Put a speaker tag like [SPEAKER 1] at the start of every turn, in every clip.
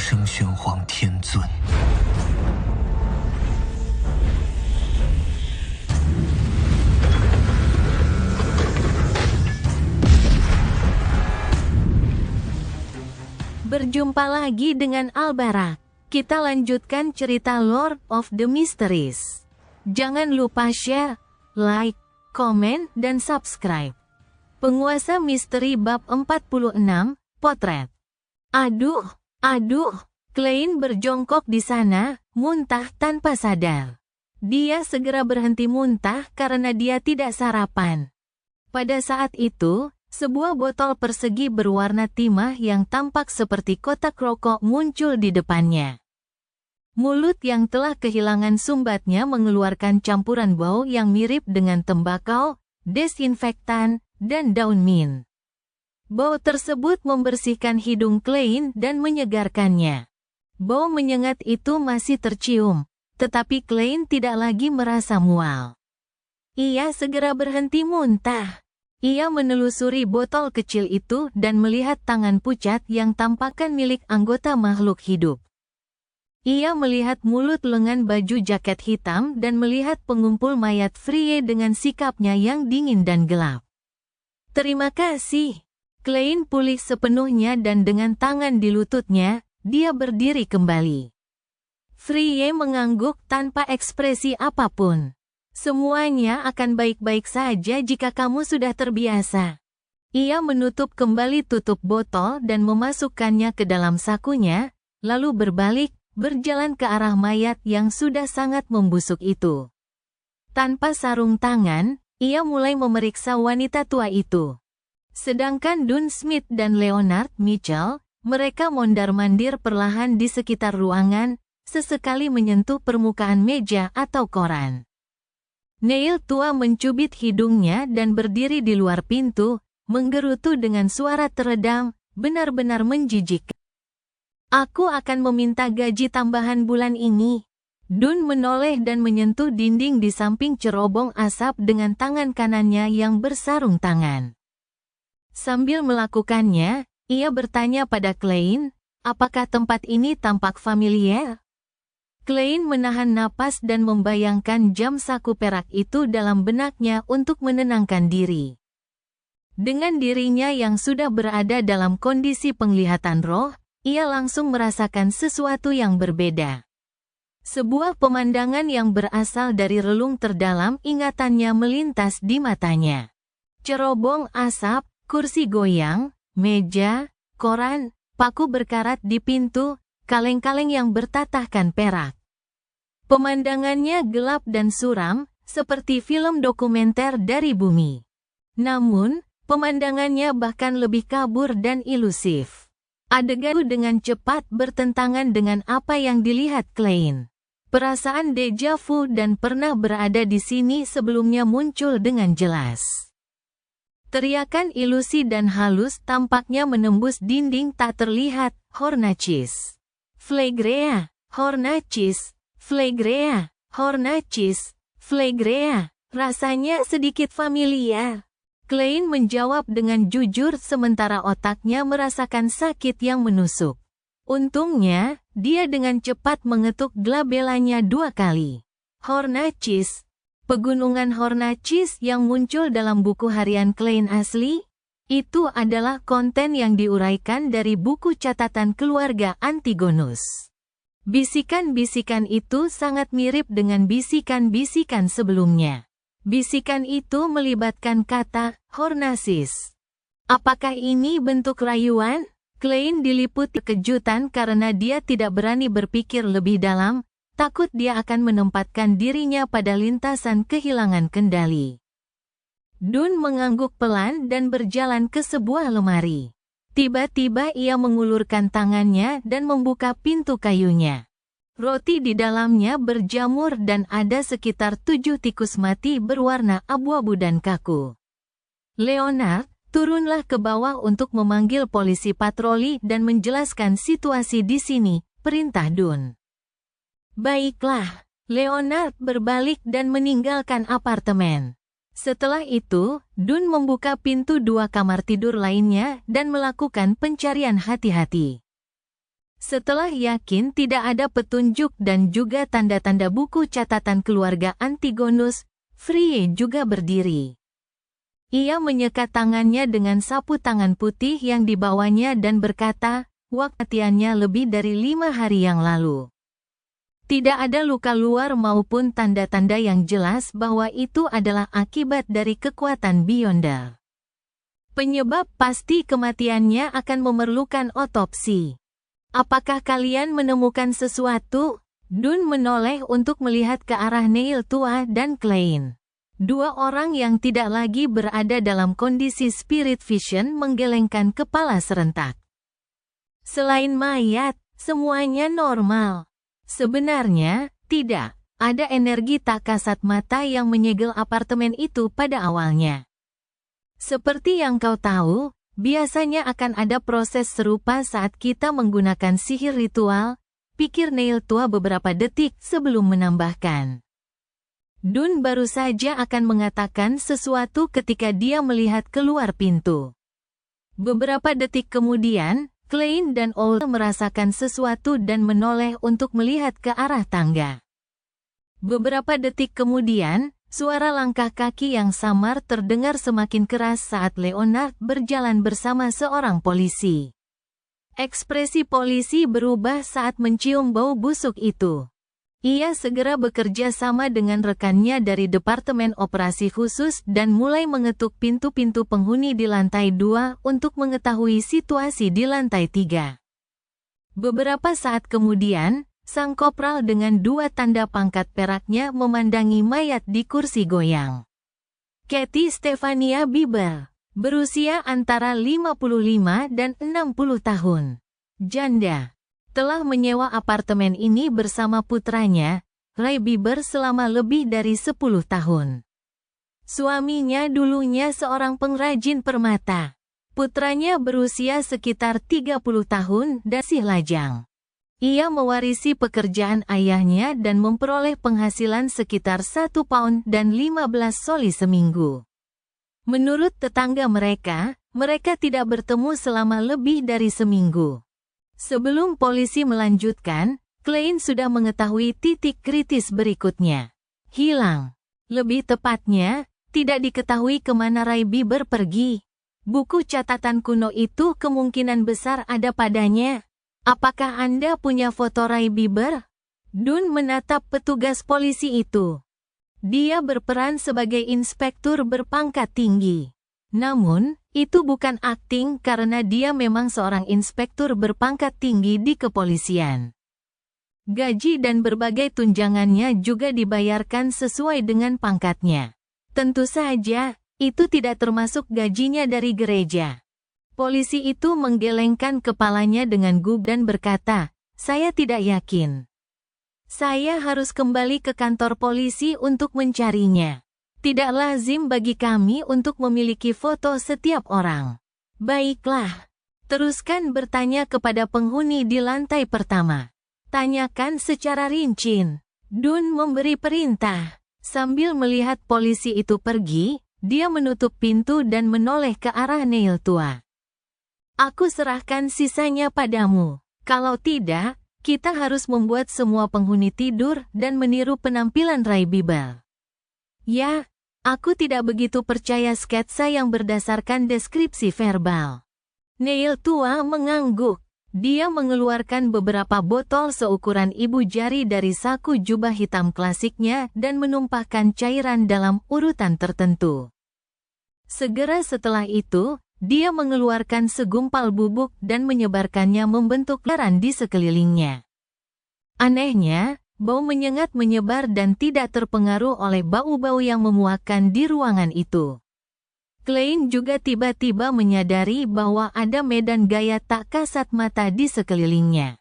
[SPEAKER 1] 声玄黄天尊。
[SPEAKER 2] Berjumpa lagi dengan Albarak. Kita lanjutkan cerita Lord of the Mysteries. Jangan lupa share, like, komen, dan subscribe. Penguasa misteri bab 46, Potret. Aduh, Klein berjongkok di sana, muntah tanpa sadar. Dia segera berhenti muntah karena dia tidak sarapan. Pada saat itu, sebuah botol persegi berwarna timah yang tampak seperti kotak rokok muncul di depannya. Mulut yang telah kehilangan sumbatnya mengeluarkan campuran bau yang mirip dengan tembakau, desinfektan, dan daun mint. Bau tersebut membersihkan hidung Klein dan menyegarkannya. Bau menyengat itu masih tercium, tetapi Klein tidak lagi merasa mual. Ia segera berhenti muntah. Ia menelusuri botol kecil itu dan melihat tangan pucat yang tampakkan milik anggota makhluk hidup. Ia melihat mulut lengan baju jaket hitam dan melihat pengumpul mayat Frye dengan sikapnya yang dingin dan gelap. Terima kasih. Klein pulih sepenuhnya dan dengan tangan di lututnya, dia berdiri kembali. Frye mengangguk tanpa ekspresi apapun. Semuanya akan baik-baik saja jika kamu sudah terbiasa. Ia menutup kembali tutup botol dan memasukkannya ke dalam sakunya, lalu berbalik, berjalan ke arah mayat yang sudah sangat membusuk itu. Tanpa sarung tangan, ia mulai memeriksa wanita tua itu. Sedangkan Dun Smith dan Leonard Mitchell, mereka mondar-mandir perlahan di sekitar ruangan, sesekali menyentuh permukaan meja atau koran. Neil tua mencubit hidungnya dan berdiri di luar pintu, menggerutu dengan suara teredam, benar-benar menjijikkan. Aku akan meminta gaji tambahan bulan ini. Dun menoleh dan menyentuh dinding di samping cerobong asap dengan tangan kanannya yang bersarung tangan. Sambil melakukannya, ia bertanya pada Klein, apakah tempat ini tampak familiar? Klein menahan napas dan membayangkan jam saku perak itu dalam benaknya untuk menenangkan diri. Dengan dirinya yang sudah berada dalam kondisi penglihatan roh, ia langsung merasakan sesuatu yang berbeda. Sebuah pemandangan yang berasal dari relung terdalam ingatannya melintas di matanya. Cerobong asap, kursi goyang, meja, koran, paku berkarat di pintu, kaleng-kaleng yang bertatahkan perak. Pemandangannya gelap dan suram, seperti film dokumenter dari bumi. Namun, pemandangannya bahkan lebih kabur dan ilusif. Adegan dengan cepat bertentangan dengan apa yang dilihat Klein. Perasaan deja vu dan pernah berada di sini sebelumnya muncul dengan jelas. Teriakan ilusi dan halus tampaknya menembus dinding tak terlihat, Hornachis. Phlegrea, Hornachis, Phlegrea, Hornachis, Phlegrea. Rasanya sedikit familiar. Klein menjawab dengan jujur sementara otaknya merasakan sakit yang menusuk. Untungnya, dia dengan cepat mengetuk glabelanya 2 kali. Hornachis. Pegunungan Hornachis yang muncul dalam buku harian Klein asli? Itu adalah konten yang diuraikan dari buku catatan keluarga Antigonus. Bisikan-bisikan itu sangat mirip dengan bisikan-bisikan sebelumnya. Bisikan itu melibatkan kata Hornasis. Apakah ini bentuk rayuan? Klein diliputi kejutan karena dia tidak berani berpikir lebih dalam, takut dia akan menempatkan dirinya pada lintasan kehilangan kendali. Dun mengangguk pelan dan berjalan ke sebuah lemari. Tiba-tiba ia mengulurkan tangannya dan membuka pintu kayunya. Roti di dalamnya berjamur dan ada sekitar 7 tikus mati berwarna abu-abu dan kaku. Leonard, turunlah ke bawah untuk memanggil polisi patroli dan menjelaskan situasi di sini, perintah Dun. Baiklah, Leonard berbalik dan meninggalkan apartemen. Setelah itu, Dun membuka pintu 2 kamar tidur lainnya dan melakukan pencarian hati-hati. Setelah yakin tidak ada petunjuk dan juga tanda-tanda buku catatan keluarga Antigonus, Frye juga berdiri. Ia menyekat tangannya dengan sapu tangan putih yang dibawanya dan berkata, "Waktiannya lebih dari 5 hari yang lalu." Tidak ada luka luar maupun tanda-tanda yang jelas bahwa itu adalah akibat dari kekuatan Beyonder. Penyebab pasti kematiannya akan memerlukan otopsi. Apakah kalian menemukan sesuatu? Dunn menoleh untuk melihat ke arah Neil tua dan Klein. Dua orang yang tidak lagi berada dalam kondisi spirit vision menggelengkan kepala serentak. Selain mayat, semuanya normal. Sebenarnya, tidak. Ada energi tak kasat mata yang menyegel apartemen itu pada awalnya. Seperti yang kau tahu, biasanya akan ada proses serupa saat kita menggunakan sihir ritual, pikir Neil tua beberapa detik sebelum menambahkan. Dunn baru saja akan mengatakan sesuatu ketika dia melihat keluar pintu. Beberapa detik kemudian, Klein dan Owl merasakan sesuatu dan menoleh untuk melihat ke arah tangga. Beberapa detik kemudian, suara langkah kaki yang samar terdengar semakin keras saat Leonard berjalan bersama seorang polisi. Ekspresi polisi berubah saat mencium bau busuk itu. Ia segera bekerja sama dengan rekannya dari Departemen Operasi Khusus dan mulai mengetuk pintu-pintu penghuni di lantai 2 untuk mengetahui situasi di lantai 3. Beberapa saat kemudian, sang kopral dengan 2 tanda pangkat peraknya memandangi mayat di kursi goyang. Kathy Stefania Bieber, berusia antara 55 dan 60 tahun. Janda. Telah menyewa apartemen ini bersama putranya, Ray Bieber selama lebih dari 10 tahun. Suaminya dulunya seorang pengrajin permata. Putranya berusia sekitar 30 tahun dan masih lajang. Ia mewarisi pekerjaan ayahnya dan memperoleh penghasilan sekitar 1 pound dan 15 soli seminggu. Menurut tetangga mereka tidak bertemu selama lebih dari seminggu. Sebelum polisi melanjutkan, Klein sudah mengetahui titik kritis berikutnya. Hilang. Lebih tepatnya, tidak diketahui kemana Ray Bieber pergi. Buku catatan kuno itu kemungkinan besar ada padanya. Apakah Anda punya foto Ray Bieber? Dunn menatap petugas polisi itu. Dia berperan sebagai inspektur berpangkat tinggi. Namun, itu bukan akting karena dia memang seorang inspektur berpangkat tinggi di kepolisian. Gaji dan berbagai tunjangannya juga dibayarkan sesuai dengan pangkatnya. Tentu saja, itu tidak termasuk gajinya dari gereja. Polisi itu menggelengkan kepalanya dengan gugup dan berkata, "Saya tidak yakin. Saya harus kembali ke kantor polisi untuk mencarinya. Tidak lazim bagi kami untuk memiliki foto setiap orang." Baiklah. Teruskan bertanya kepada penghuni di lantai pertama. Tanyakan secara rinci. Dunn memberi perintah. Sambil melihat polisi itu pergi, dia menutup pintu dan menoleh ke arah Neil tua. "Aku serahkan sisanya padamu. Kalau tidak, kita harus membuat semua penghuni tidur dan meniru penampilan Ray Bieber." "Ya, aku tidak begitu percaya sketsa yang berdasarkan deskripsi verbal." Neil tua mengangguk. Dia mengeluarkan beberapa botol seukuran ibu jari dari saku jubah hitam klasiknya dan menumpahkan cairan dalam urutan tertentu. Segera setelah itu, dia mengeluarkan segumpal bubuk dan menyebarkannya membentuk lingkaran di sekelilingnya. Anehnya, bau menyengat menyebar dan tidak terpengaruh oleh bau-bau yang memuakkan di ruangan itu. Klein juga tiba-tiba menyadari bahwa ada medan gaya tak kasat mata di sekelilingnya.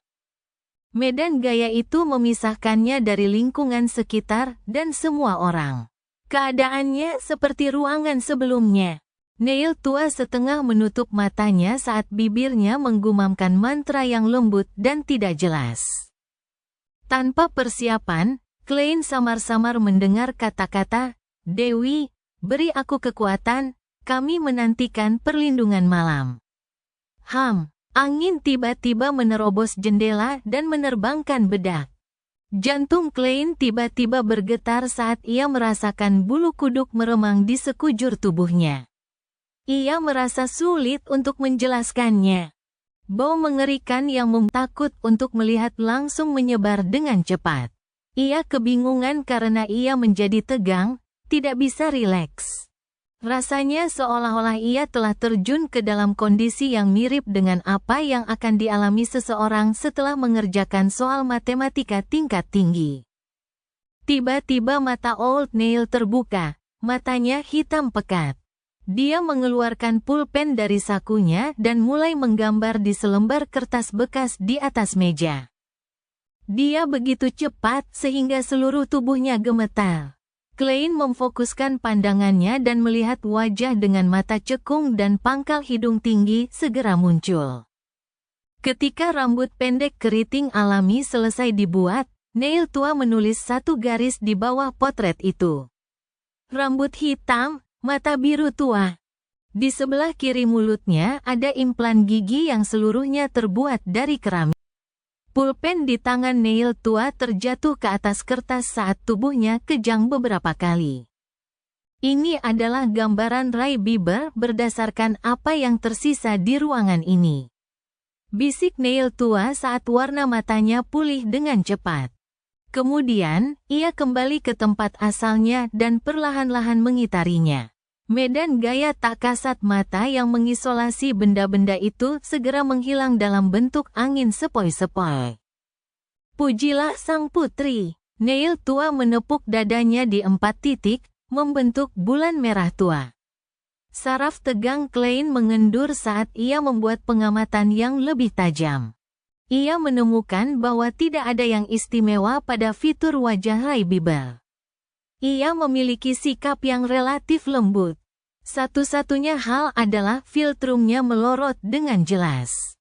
[SPEAKER 2] Medan gaya itu memisahkannya dari lingkungan sekitar dan semua orang. Keadaannya seperti ruangan sebelumnya. Neil tua setengah menutup matanya saat bibirnya menggumamkan mantra yang lembut dan tidak jelas. Tanpa persiapan, Klein samar-samar mendengar kata-kata, "Dewi, beri aku kekuatan, kami menantikan perlindungan malam." Angin tiba-tiba menerobos jendela dan menerbangkan bedak. Jantung Klein tiba-tiba bergetar saat ia merasakan bulu kuduk meremang di sekujur tubuhnya. Ia merasa sulit untuk menjelaskannya. Bau mengerikan yang takut untuk melihat langsung menyebar dengan cepat. Ia kebingungan karena ia menjadi tegang, tidak bisa rileks. Rasanya seolah-olah ia telah terjun ke dalam kondisi yang mirip dengan apa yang akan dialami seseorang setelah mengerjakan soal matematika tingkat tinggi. Tiba-tiba mata Old Neil terbuka, matanya hitam pekat. Dia mengeluarkan pulpen dari sakunya dan mulai menggambar di selembar kertas bekas di atas meja. Dia begitu cepat sehingga seluruh tubuhnya gemetar. Klein memfokuskan pandangannya dan melihat wajah dengan mata cekung dan pangkal hidung tinggi segera muncul. Ketika rambut pendek keriting alami selesai dibuat, Neil tua menulis satu garis di bawah potret itu. Rambut hitam, mata biru tua. Di sebelah kiri mulutnya ada implan gigi yang seluruhnya terbuat dari keramik. Pulpen di tangan Neil tua terjatuh ke atas kertas saat tubuhnya kejang beberapa kali. Ini adalah gambaran Ray Bieber berdasarkan apa yang tersisa di ruangan ini. Bisik Neil tua saat warna matanya pulih dengan cepat. Kemudian, ia kembali ke tempat asalnya dan perlahan-lahan mengitarinya. Medan gaya tak kasat mata yang mengisolasi benda-benda itu segera menghilang dalam bentuk angin sepoi-sepoi. Pujilah sang putri. Neil tua menepuk dadanya di 4 titik, membentuk bulan merah tua. Saraf tegang Klein mengendur saat ia membuat pengamatan yang lebih tajam. Ia menemukan bahwa tidak ada yang istimewa pada fitur wajah Ray Bieber. Ia memiliki sikap yang relatif lembut. Satu-satunya hal adalah filtrumnya melorot dengan jelas.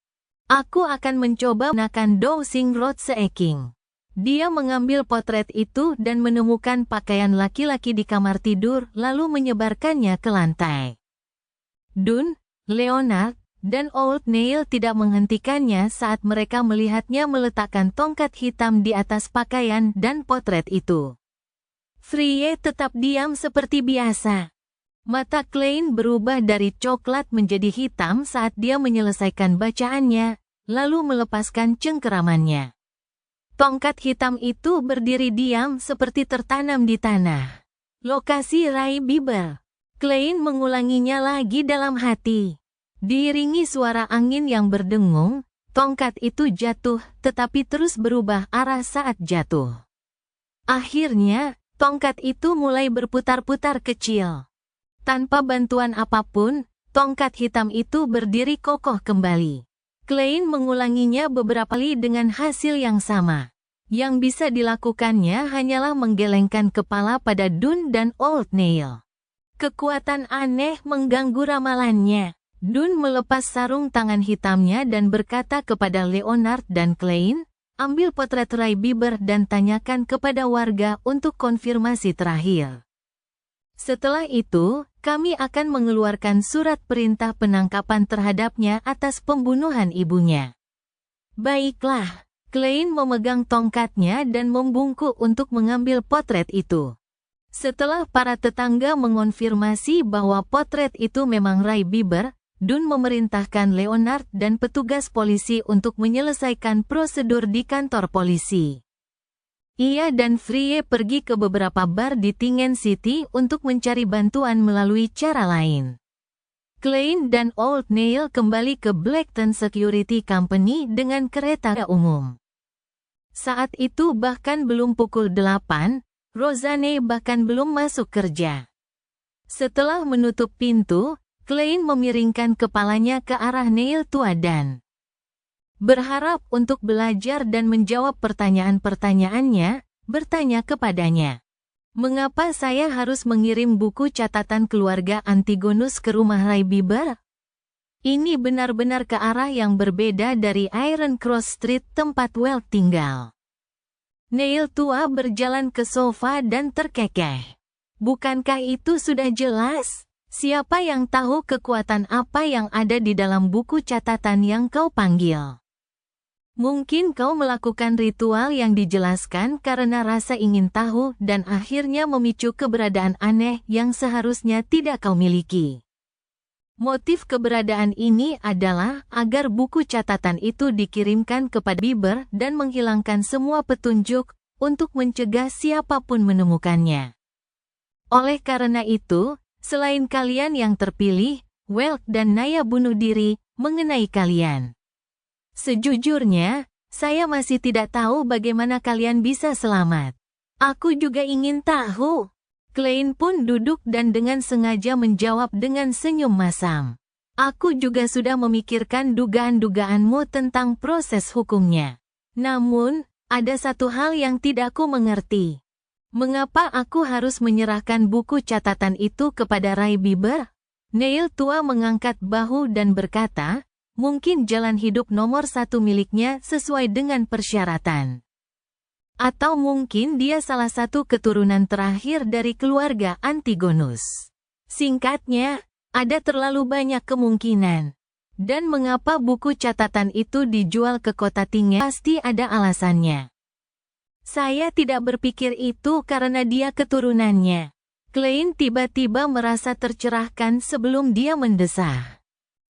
[SPEAKER 2] Aku akan mencoba menakan dowsing rod seeking. Dia mengambil potret itu dan menemukan pakaian laki-laki di kamar tidur lalu menyebarkannya ke lantai. Dunn, Leonard, dan Old Neil tidak menghentikannya saat mereka melihatnya meletakkan tongkat hitam di atas pakaian dan potret itu. Frye tetap diam seperti biasa. Mata Klein berubah dari coklat menjadi hitam saat dia menyelesaikan bacaannya, lalu melepaskan cengkeramannya. Tongkat hitam itu berdiri diam seperti tertanam di tanah. Lokasi Ray Bieber. Klein mengulanginya lagi dalam hati. Diiringi suara angin yang berdengung, tongkat itu jatuh tetapi terus berubah arah saat jatuh. Akhirnya, tongkat itu mulai berputar-putar kecil. Tanpa bantuan apapun, tongkat hitam itu berdiri kokoh kembali. Klein mengulanginya beberapa kali dengan hasil yang sama. Yang bisa dilakukannya hanyalah menggelengkan kepala pada Dunn dan Old Neil. Kekuatan aneh mengganggu ramalannya. Dunn melepas sarung tangan hitamnya dan berkata kepada Leonard dan Klein, ambil potret Ray Bieber dan tanyakan kepada warga untuk konfirmasi terakhir. Setelah itu, kami akan mengeluarkan surat perintah penangkapan terhadapnya atas pembunuhan ibunya. Baiklah, Klein memegang tongkatnya dan membungkuk untuk mengambil potret itu. Setelah para tetangga mengonfirmasi bahwa potret itu memang Ray Bieber, Dunn memerintahkan Leonard dan petugas polisi untuk menyelesaikan prosedur di kantor polisi. Ia dan Frye pergi ke beberapa bar di Tingen City untuk mencari bantuan melalui cara lain. Klein dan Old Neil kembali ke Blackton Security Company dengan kereta umum. Saat itu bahkan belum pukul 8, Rosanne bahkan belum masuk kerja. Setelah menutup pintu, Klein memiringkan kepalanya ke arah Neil tua dan berharap untuk belajar dan menjawab pertanyaan-pertanyaannya, bertanya kepadanya. Mengapa saya harus mengirim buku catatan keluarga Antigonus ke rumah Ray Bieber? Ini benar-benar ke arah yang berbeda dari Iron Cross Street tempat Weld tinggal. Neil tua berjalan ke sofa dan terkekeh. Bukankah itu sudah jelas? Siapa yang tahu kekuatan apa yang ada di dalam buku catatan yang kau panggil? Mungkin kau melakukan ritual yang dijelaskan karena rasa ingin tahu dan akhirnya memicu keberadaan aneh yang seharusnya tidak kau miliki. Motif keberadaan ini adalah agar buku catatan itu dikirimkan kepada Bieber dan menghilangkan semua petunjuk untuk mencegah siapapun menemukannya. Oleh karena itu, selain kalian yang terpilih, Welk dan Naya bunuh diri mengenai kalian. Sejujurnya, saya masih tidak tahu bagaimana kalian bisa selamat. Aku juga ingin tahu. Klein pun duduk dan dengan sengaja menjawab dengan senyum masam. Aku juga sudah memikirkan dugaan-dugaanmu tentang proses hukumnya. Namun, ada satu hal yang tidak aku mengerti. Mengapa aku harus menyerahkan buku catatan itu kepada Ray Bieber? Neil tua mengangkat bahu dan berkata, mungkin jalan hidup nomor 1 miliknya sesuai dengan persyaratan. Atau mungkin dia salah satu keturunan terakhir dari keluarga Antigonus. Singkatnya, ada terlalu banyak kemungkinan. Dan mengapa buku catatan itu dijual ke kota Tinge? Pasti ada alasannya. Saya tidak berpikir itu karena dia keturunannya. Klein tiba-tiba merasa tercerahkan sebelum dia mendesah.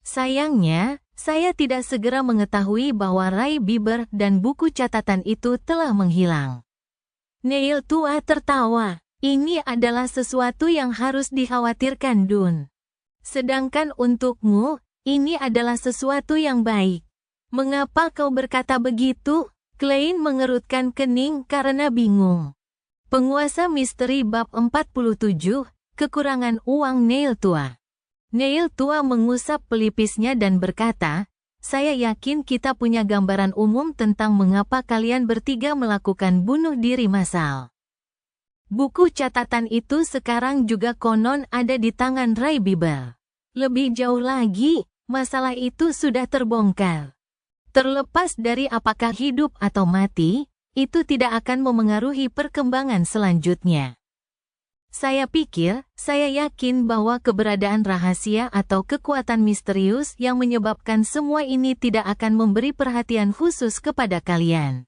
[SPEAKER 2] Sayangnya, saya tidak segera mengetahui bahwa Ray Bieber dan buku catatan itu telah menghilang. Neil tua tertawa. Ini adalah sesuatu yang harus dikhawatirkan, Dun. Sedangkan untukmu, ini adalah sesuatu yang baik. Mengapa kau berkata begitu? Klein mengerutkan kening karena bingung. Penguasa misteri bab 47, kekurangan uang Neil tua. Neil tua mengusap pelipisnya dan berkata, saya yakin kita punya gambaran umum tentang mengapa kalian bertiga melakukan bunuh diri massal. Buku catatan itu sekarang juga konon ada di tangan Ray Bieber. Lebih jauh lagi, masalah itu sudah terbongkar. Terlepas dari apakah hidup atau mati, itu tidak akan memengaruhi perkembangan selanjutnya. Saya pikir, saya yakin bahwa keberadaan rahasia atau kekuatan misterius yang menyebabkan semua ini tidak akan memberi perhatian khusus kepada kalian.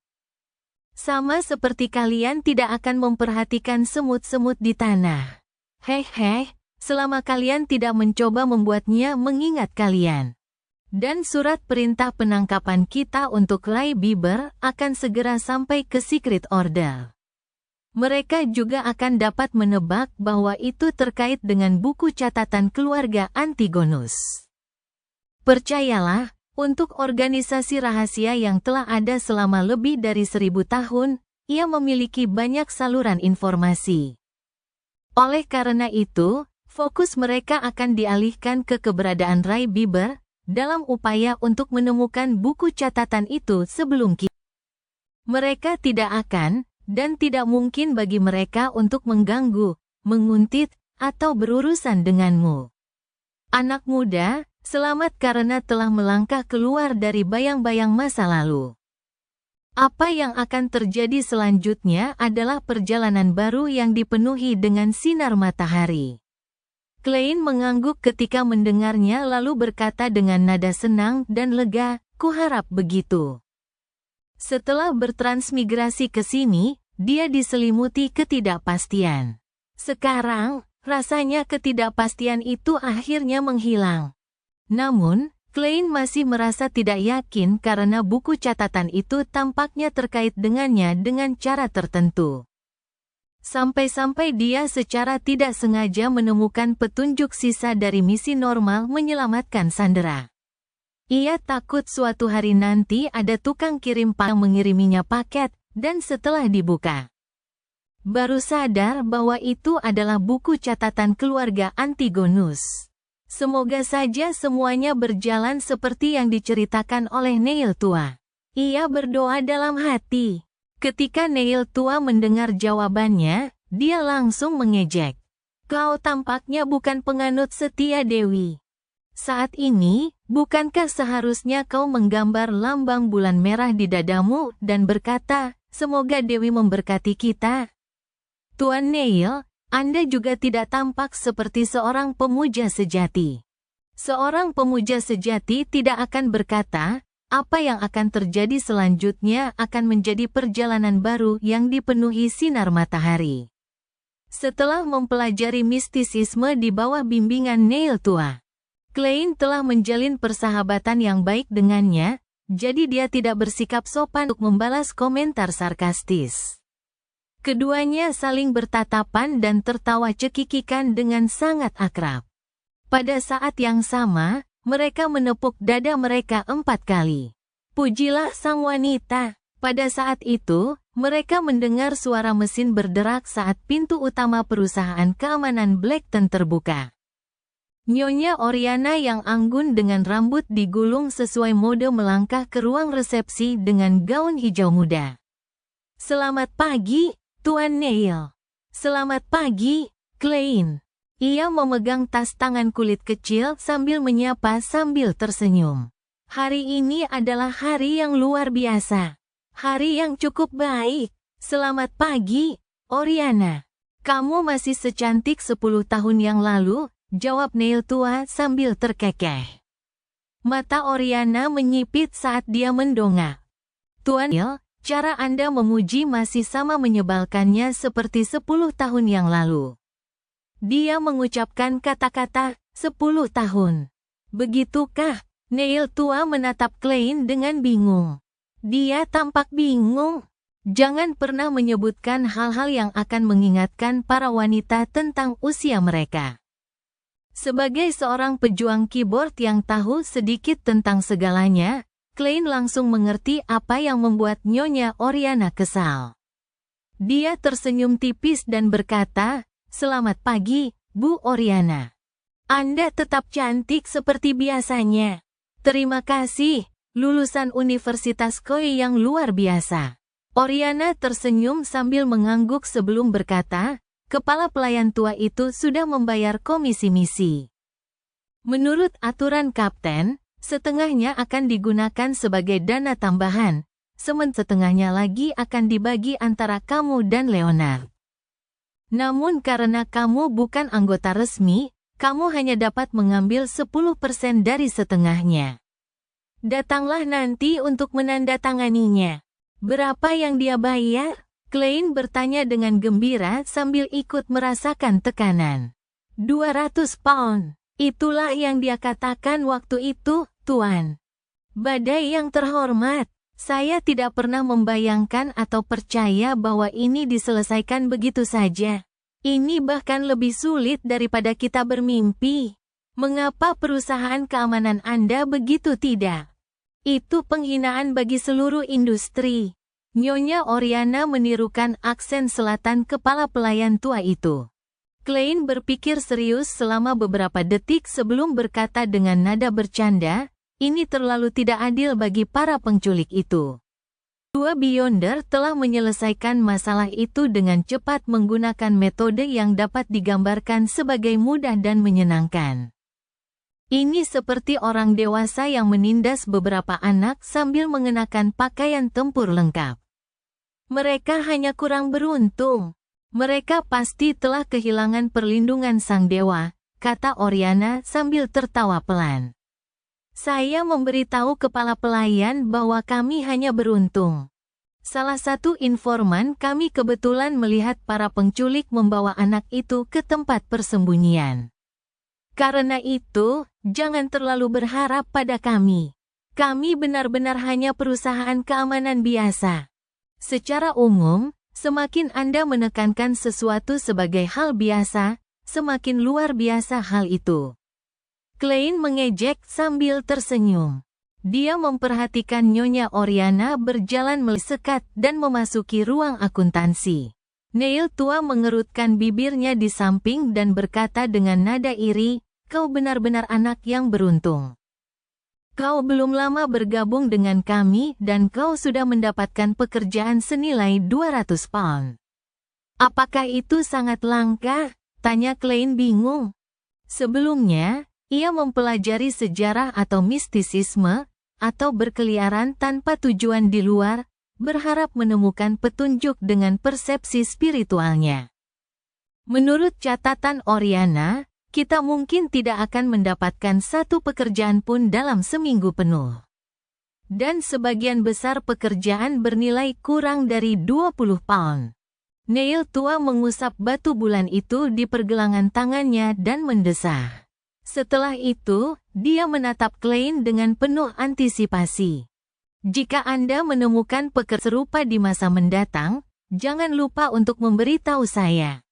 [SPEAKER 2] Sama seperti kalian tidak akan memperhatikan semut-semut di tanah. Heh, selama kalian tidak mencoba membuatnya mengingat kalian. Dan surat perintah penangkapan kita untuk Ray Bieber akan segera sampai ke Secret Order. Mereka juga akan dapat menebak bahwa itu terkait dengan buku catatan keluarga Antigonus. Percayalah, untuk organisasi rahasia yang telah ada selama lebih dari 1000 tahun, ia memiliki banyak saluran informasi. Oleh karena itu, fokus mereka akan dialihkan ke keberadaan Ray Bieber, dalam upaya untuk menemukan buku catatan itu sebelum kita. Mereka tidak akan, dan tidak mungkin bagi mereka untuk mengganggu, menguntit, atau berurusan denganmu. Anak muda, selamat karena telah melangkah keluar dari bayang-bayang masa lalu. Apa yang akan terjadi selanjutnya adalah perjalanan baru yang dipenuhi dengan sinar matahari. Klein mengangguk ketika mendengarnya lalu berkata dengan nada senang dan lega, kuharap begitu. Setelah bertransmigrasi ke sini, dia diselimuti ketidakpastian. Sekarang, rasanya ketidakpastian itu akhirnya menghilang. Namun, Klein masih merasa tidak yakin karena buku catatan itu tampaknya terkait dengannya dengan cara tertentu. Sampai-sampai dia secara tidak sengaja menemukan petunjuk sisa dari misi normal menyelamatkan Sandera. Ia takut suatu hari nanti ada tukang kirim yang mengiriminya paket, dan setelah dibuka, baru sadar bahwa itu adalah buku catatan keluarga Antigonus. Semoga saja semuanya berjalan seperti yang diceritakan oleh Neil tua. Ia berdoa dalam hati. Ketika Neil tua mendengar jawabannya, dia langsung mengejek. Kau tampaknya bukan penganut setia Dewi. Saat ini, bukankah seharusnya kau menggambar lambang bulan merah di dadamu dan berkata, semoga Dewi memberkati kita? Tuan Neil, Anda juga tidak tampak seperti seorang pemuja sejati. Seorang pemuja sejati tidak akan berkata, apa yang akan terjadi selanjutnya akan menjadi perjalanan baru yang dipenuhi sinar matahari. Setelah mempelajari mistisisme di bawah bimbingan Neil tua, Klein telah menjalin persahabatan yang baik dengannya, jadi dia tidak bersikap sopan untuk membalas komentar sarkastis. Keduanya saling bertatapan dan tertawa cekikikan dengan sangat akrab. Pada saat yang sama, mereka menepuk dada mereka 4 kali. Pujilah sang wanita. Pada saat itu, mereka mendengar suara mesin berderak saat pintu utama perusahaan keamanan Blackton terbuka. Nyonya Oriana yang anggun dengan rambut digulung sesuai mode melangkah ke ruang resepsi dengan gaun hijau muda. Selamat pagi, Tuan Neil. Selamat pagi, Klein. Ia memegang tas tangan kulit kecil sambil menyapa sambil tersenyum. Hari ini adalah hari yang luar biasa. Hari yang cukup baik. Selamat pagi, Oriana. Kamu masih secantik 10 tahun yang lalu, jawab Neil tua sambil terkekeh. Mata Oriana menyipit saat dia mendongak. Tuan Neil, cara Anda memuji masih sama menyebalkannya seperti 10 tahun yang lalu. Dia mengucapkan kata-kata, 10 tahun. Begitukah? Neil tua menatap Klein dengan bingung. Dia tampak bingung. Jangan pernah menyebutkan hal-hal yang akan mengingatkan para wanita tentang usia mereka. Sebagai seorang pejuang keyboard yang tahu sedikit tentang segalanya, Klein langsung mengerti apa yang membuat Nyonya Oriana kesal. Dia tersenyum tipis dan berkata, "Selamat pagi, Bu Oriana. Anda tetap cantik seperti biasanya. Terima kasih, lulusan Universitas Koi yang luar biasa." Oriana tersenyum sambil mengangguk sebelum berkata, kepala pelayan tua itu sudah membayar komisi misi. Menurut aturan kapten, setengahnya akan digunakan sebagai dana tambahan, setengahnya lagi akan dibagi antara kamu dan Leonard. Namun karena kamu bukan anggota resmi, kamu hanya dapat mengambil 10% dari setengahnya. Datanglah nanti untuk menandatanganinya. Berapa yang dia bayar? Klein bertanya dengan gembira sambil ikut merasakan tekanan. 200 pound. Itulah yang dia katakan waktu itu, Tuan. Badai yang terhormat, saya tidak pernah membayangkan atau percaya bahwa ini diselesaikan begitu saja. Ini bahkan lebih sulit daripada kita bermimpi. Mengapa perusahaan keamanan Anda begitu tidak? Itu penghinaan bagi seluruh industri. Nyonya Oriana menirukan aksen selatan kepala pelayan tua itu. Klein berpikir serius selama beberapa detik sebelum berkata dengan nada bercanda, ini terlalu tidak adil bagi para penculik itu. Dua Beyonder telah menyelesaikan masalah itu dengan cepat menggunakan metode yang dapat digambarkan sebagai mudah dan menyenangkan. Ini seperti orang dewasa yang menindas beberapa anak sambil mengenakan pakaian tempur lengkap. Mereka hanya kurang beruntung. Mereka pasti telah kehilangan perlindungan sang dewa, kata Oriana sambil tertawa pelan. Saya memberitahu kepala pelayan bahwa kami hanya beruntung. Salah satu informan kami kebetulan melihat para penculik membawa anak itu ke tempat persembunyian. Karena itu, jangan terlalu berharap pada kami. Kami benar-benar hanya perusahaan keamanan biasa. Secara umum, semakin Anda menekankan sesuatu sebagai hal biasa, semakin luar biasa hal itu. Klein mengejek sambil tersenyum. Dia memperhatikan Nyonya Oriana berjalan melesekat dan memasuki ruang akuntansi. Neil tua mengerutkan bibirnya di samping dan berkata dengan nada iri, "Kau benar-benar anak yang beruntung. Kau belum lama bergabung dengan kami dan kau sudah mendapatkan pekerjaan senilai 200 pound. Apakah itu sangat langka?" tanya Klein bingung. Sebelumnya, ia mempelajari sejarah atau mistisisme, atau berkeliaran tanpa tujuan di luar, berharap menemukan petunjuk dengan persepsi spiritualnya. Menurut catatan Oriana, kita mungkin tidak akan mendapatkan satu pekerjaan pun dalam seminggu penuh. Dan sebagian besar pekerjaan bernilai kurang dari 20 pound. Neil tua mengusap batu bulan itu di pergelangan tangannya dan mendesah. Setelah itu, dia menatap Klein dengan penuh antisipasi. Jika Anda menemukan pekerjaan serupa di masa mendatang, jangan lupa untuk memberitahu saya.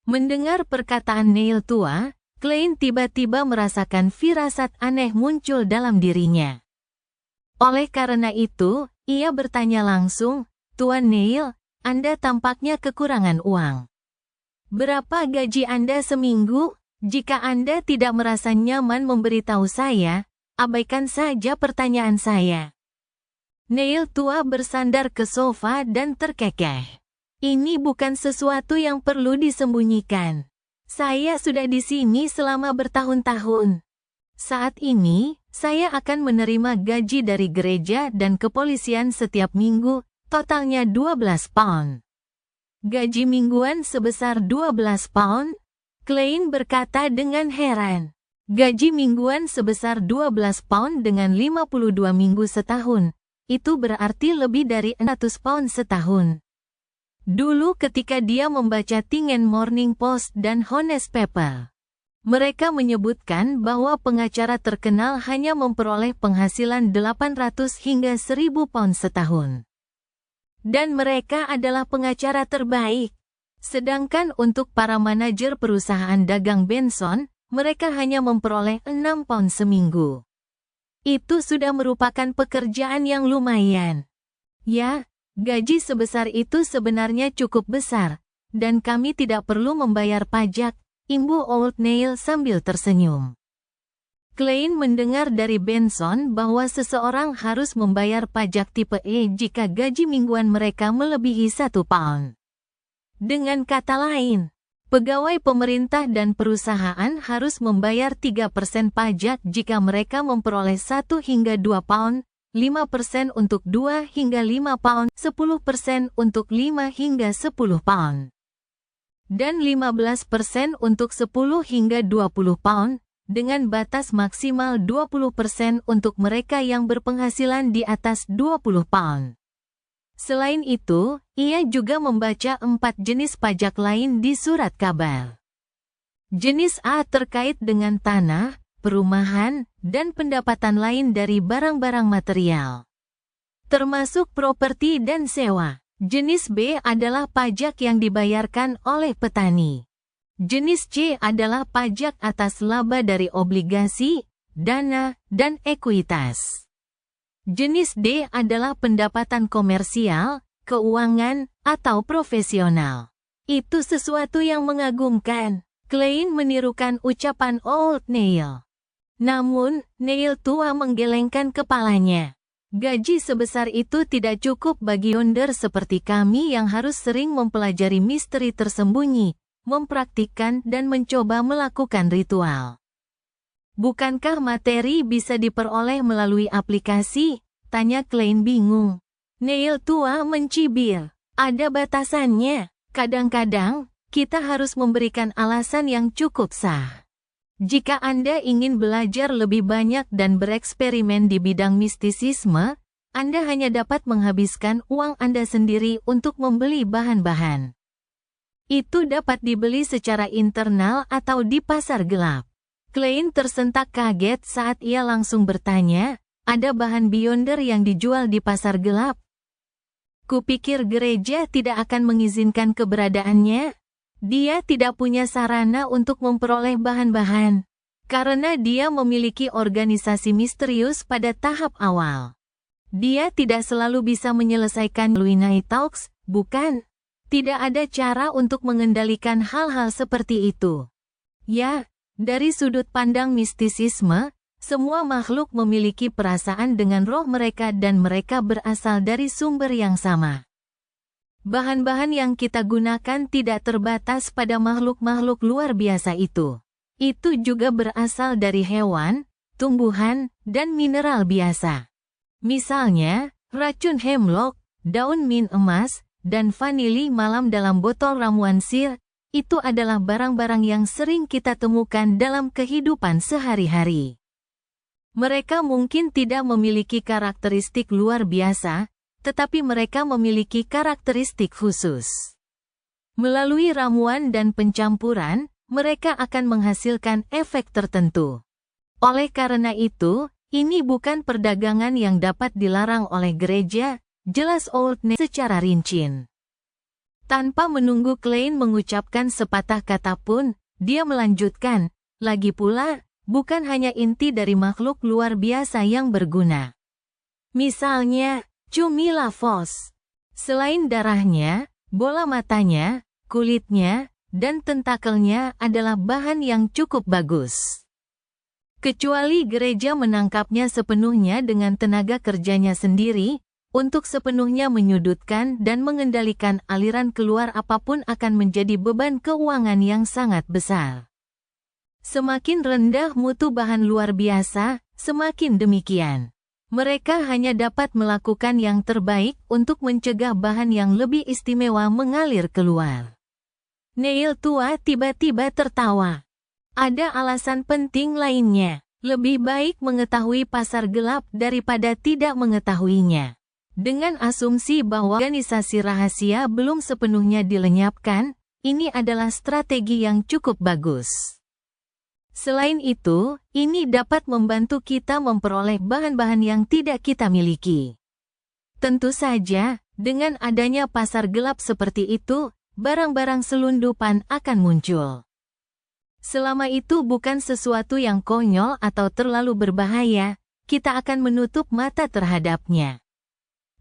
[SPEAKER 2] Mendengar perkataan Neil tua, Klein tiba-tiba merasakan firasat aneh muncul dalam dirinya. Oleh karena itu, ia bertanya langsung, "Tuan Neil, Anda tampaknya kekurangan uang. Berapa gaji Anda seminggu? Jika Anda tidak merasa nyaman memberitahu saya, abaikan saja pertanyaan saya." Neil tua bersandar ke sofa dan terkekeh. Ini bukan sesuatu yang perlu disembunyikan. Saya sudah di sini selama bertahun-tahun. Saat ini, saya akan menerima gaji dari gereja dan kepolisian setiap minggu, totalnya 12 pound. Gaji mingguan sebesar 12 pound? Klein berkata dengan heran. Gaji mingguan sebesar 12 pound dengan 52 minggu setahun. Itu berarti lebih dari 100 pound setahun. Dulu ketika dia membaca Tingen Morning Post dan Honest Paper, mereka menyebutkan bahwa pengacara terkenal hanya memperoleh penghasilan 800 hingga 1000 pound setahun. Dan mereka adalah pengacara terbaik. Sedangkan untuk para manajer perusahaan dagang Benson, mereka hanya memperoleh 6 pound seminggu. Itu sudah merupakan pekerjaan yang lumayan. Ya, gaji sebesar itu sebenarnya cukup besar, dan kami tidak perlu membayar pajak, imbuh Old Neil sambil tersenyum. Klein mendengar dari Benson bahwa seseorang harus membayar pajak tipe E jika gaji mingguan mereka melebihi 1 pound. Dengan kata lain, pegawai pemerintah dan perusahaan harus membayar 3% pajak jika mereka memperoleh 1 hingga 2 pound, 5% untuk 2 hingga 5 pound, 10% untuk 5 hingga 10 pound, dan 15% untuk 10 hingga 20 pound, dengan batas maksimal 20% untuk mereka yang berpenghasilan di atas 20 pound. Selain itu, ia juga membaca 4 jenis pajak lain di surat kabar. Jenis A terkait dengan tanah, perumahan, dan pendapatan lain dari barang-barang material, termasuk properti dan sewa. Jenis B adalah pajak yang dibayarkan oleh petani. Jenis C adalah pajak atas laba dari obligasi, dana, dan ekuitas. Jenis D adalah pendapatan komersial, keuangan, atau profesional. Itu sesuatu yang mengagumkan. Klein menirukan ucapan Old Neil. Namun, Neil tua menggelengkan kepalanya. Gaji sebesar itu tidak cukup bagi yonder seperti kami yang harus sering mempelajari misteri tersembunyi, mempraktikkan dan mencoba melakukan ritual. Bukankah materi bisa diperoleh melalui aplikasi? Tanya Klein bingung. Neil tua mencibir. Ada batasannya. Kadang-kadang, kita harus memberikan alasan yang cukup sah. Jika Anda ingin belajar lebih banyak dan bereksperimen di bidang mistisisme, Anda hanya dapat menghabiskan uang Anda sendiri untuk membeli bahan-bahan. Itu dapat dibeli secara internal atau di pasar gelap. Klein tersentak kaget saat ia langsung bertanya, ada bahan beyonder yang dijual di pasar gelap? Kupikir gereja tidak akan mengizinkan keberadaannya. Dia tidak punya sarana untuk memperoleh bahan-bahan, karena dia memiliki organisasi misterius pada tahap awal. Dia tidak selalu bisa menyelesaikan Night Talks, bukan? Tidak ada cara untuk mengendalikan hal-hal seperti itu. Ya, dari sudut pandang mistisisme, semua makhluk memiliki perasaan dengan roh mereka dan mereka berasal dari sumber yang sama. Bahan-bahan yang kita gunakan tidak terbatas pada makhluk-makhluk luar biasa itu. Itu juga berasal dari hewan, tumbuhan, dan mineral biasa. Misalnya, racun hemlock, daun mint emas, dan vanili malam dalam botol ramuan sir, itu adalah barang-barang yang sering kita temukan dalam kehidupan sehari-hari. Mereka mungkin tidak memiliki karakteristik luar biasa, tetapi mereka memiliki karakteristik khusus. Melalui ramuan dan pencampuran, mereka akan menghasilkan efek tertentu. Oleh karena itu, ini bukan perdagangan yang dapat dilarang oleh gereja, jelas Old Neil secara rinci. Tanpa menunggu Klein mengucapkan sepatah kata pun, dia melanjutkan, lagi pula, bukan hanya inti dari makhluk luar biasa yang berguna. Misalnya, cumi lavos. Selain darahnya, bola matanya, kulitnya, dan tentakelnya adalah bahan yang cukup bagus. Kecuali gereja menangkapnya sepenuhnya dengan tenaga kerjanya sendiri, untuk sepenuhnya menyudutkan dan mengendalikan aliran keluar apapun akan menjadi beban keuangan yang sangat besar. Semakin rendah mutu bahan luar biasa, semakin demikian. Mereka hanya dapat melakukan yang terbaik untuk mencegah bahan yang lebih istimewa mengalir keluar. Neil tua tiba-tiba tertawa. Ada alasan penting lainnya. Lebih baik mengetahui pasar gelap daripada tidak mengetahuinya. Dengan asumsi bahwa organisasi rahasia belum sepenuhnya dilenyapkan, ini adalah strategi yang cukup bagus. Selain itu, ini dapat membantu kita memperoleh bahan-bahan yang tidak kita miliki. Tentu saja, dengan adanya pasar gelap seperti itu, barang-barang selundupan akan muncul. Selama itu bukan sesuatu yang konyol atau terlalu berbahaya, kita akan menutup mata terhadapnya.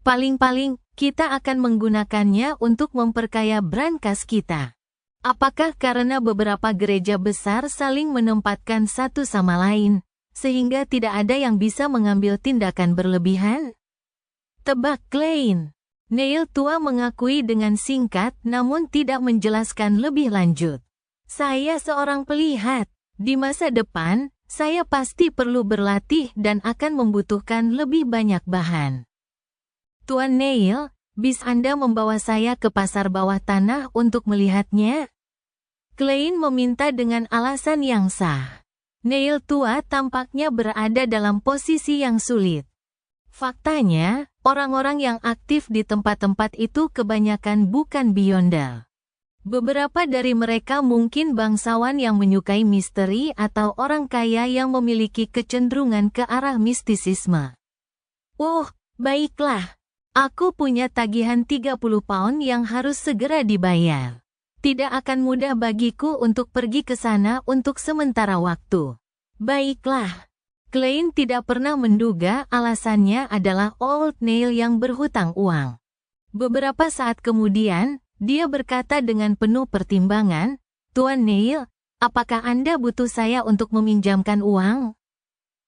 [SPEAKER 2] Paling-paling, kita akan menggunakannya untuk memperkaya brankas kita. Apakah karena beberapa gereja besar saling menempatkan satu sama lain, sehingga tidak ada yang bisa mengambil tindakan berlebihan? Tebak Klein. Neil tua mengakui dengan singkat namun tidak menjelaskan lebih lanjut. Saya seorang pelihat. Di masa depan, saya pasti perlu berlatih dan akan membutuhkan lebih banyak bahan. Tuan Neil, bisa Anda membawa saya ke pasar bawah tanah untuk melihatnya? Klein meminta dengan alasan yang sah. Neil tua tampaknya berada dalam posisi yang sulit. Faktanya, orang-orang yang aktif di tempat-tempat itu kebanyakan bukan Beyonder. Beberapa dari mereka mungkin bangsawan yang menyukai misteri atau orang kaya yang memiliki kecenderungan ke arah mistisisme. Baiklah. Aku punya tagihan 30 pound yang harus segera dibayar. Tidak akan mudah bagiku untuk pergi ke sana untuk sementara waktu. Baiklah. Klein tidak pernah menduga alasannya adalah Old Neil yang berhutang uang. Beberapa saat kemudian, dia berkata dengan penuh pertimbangan, Tuan Neil, apakah Anda butuh saya untuk meminjamkan uang?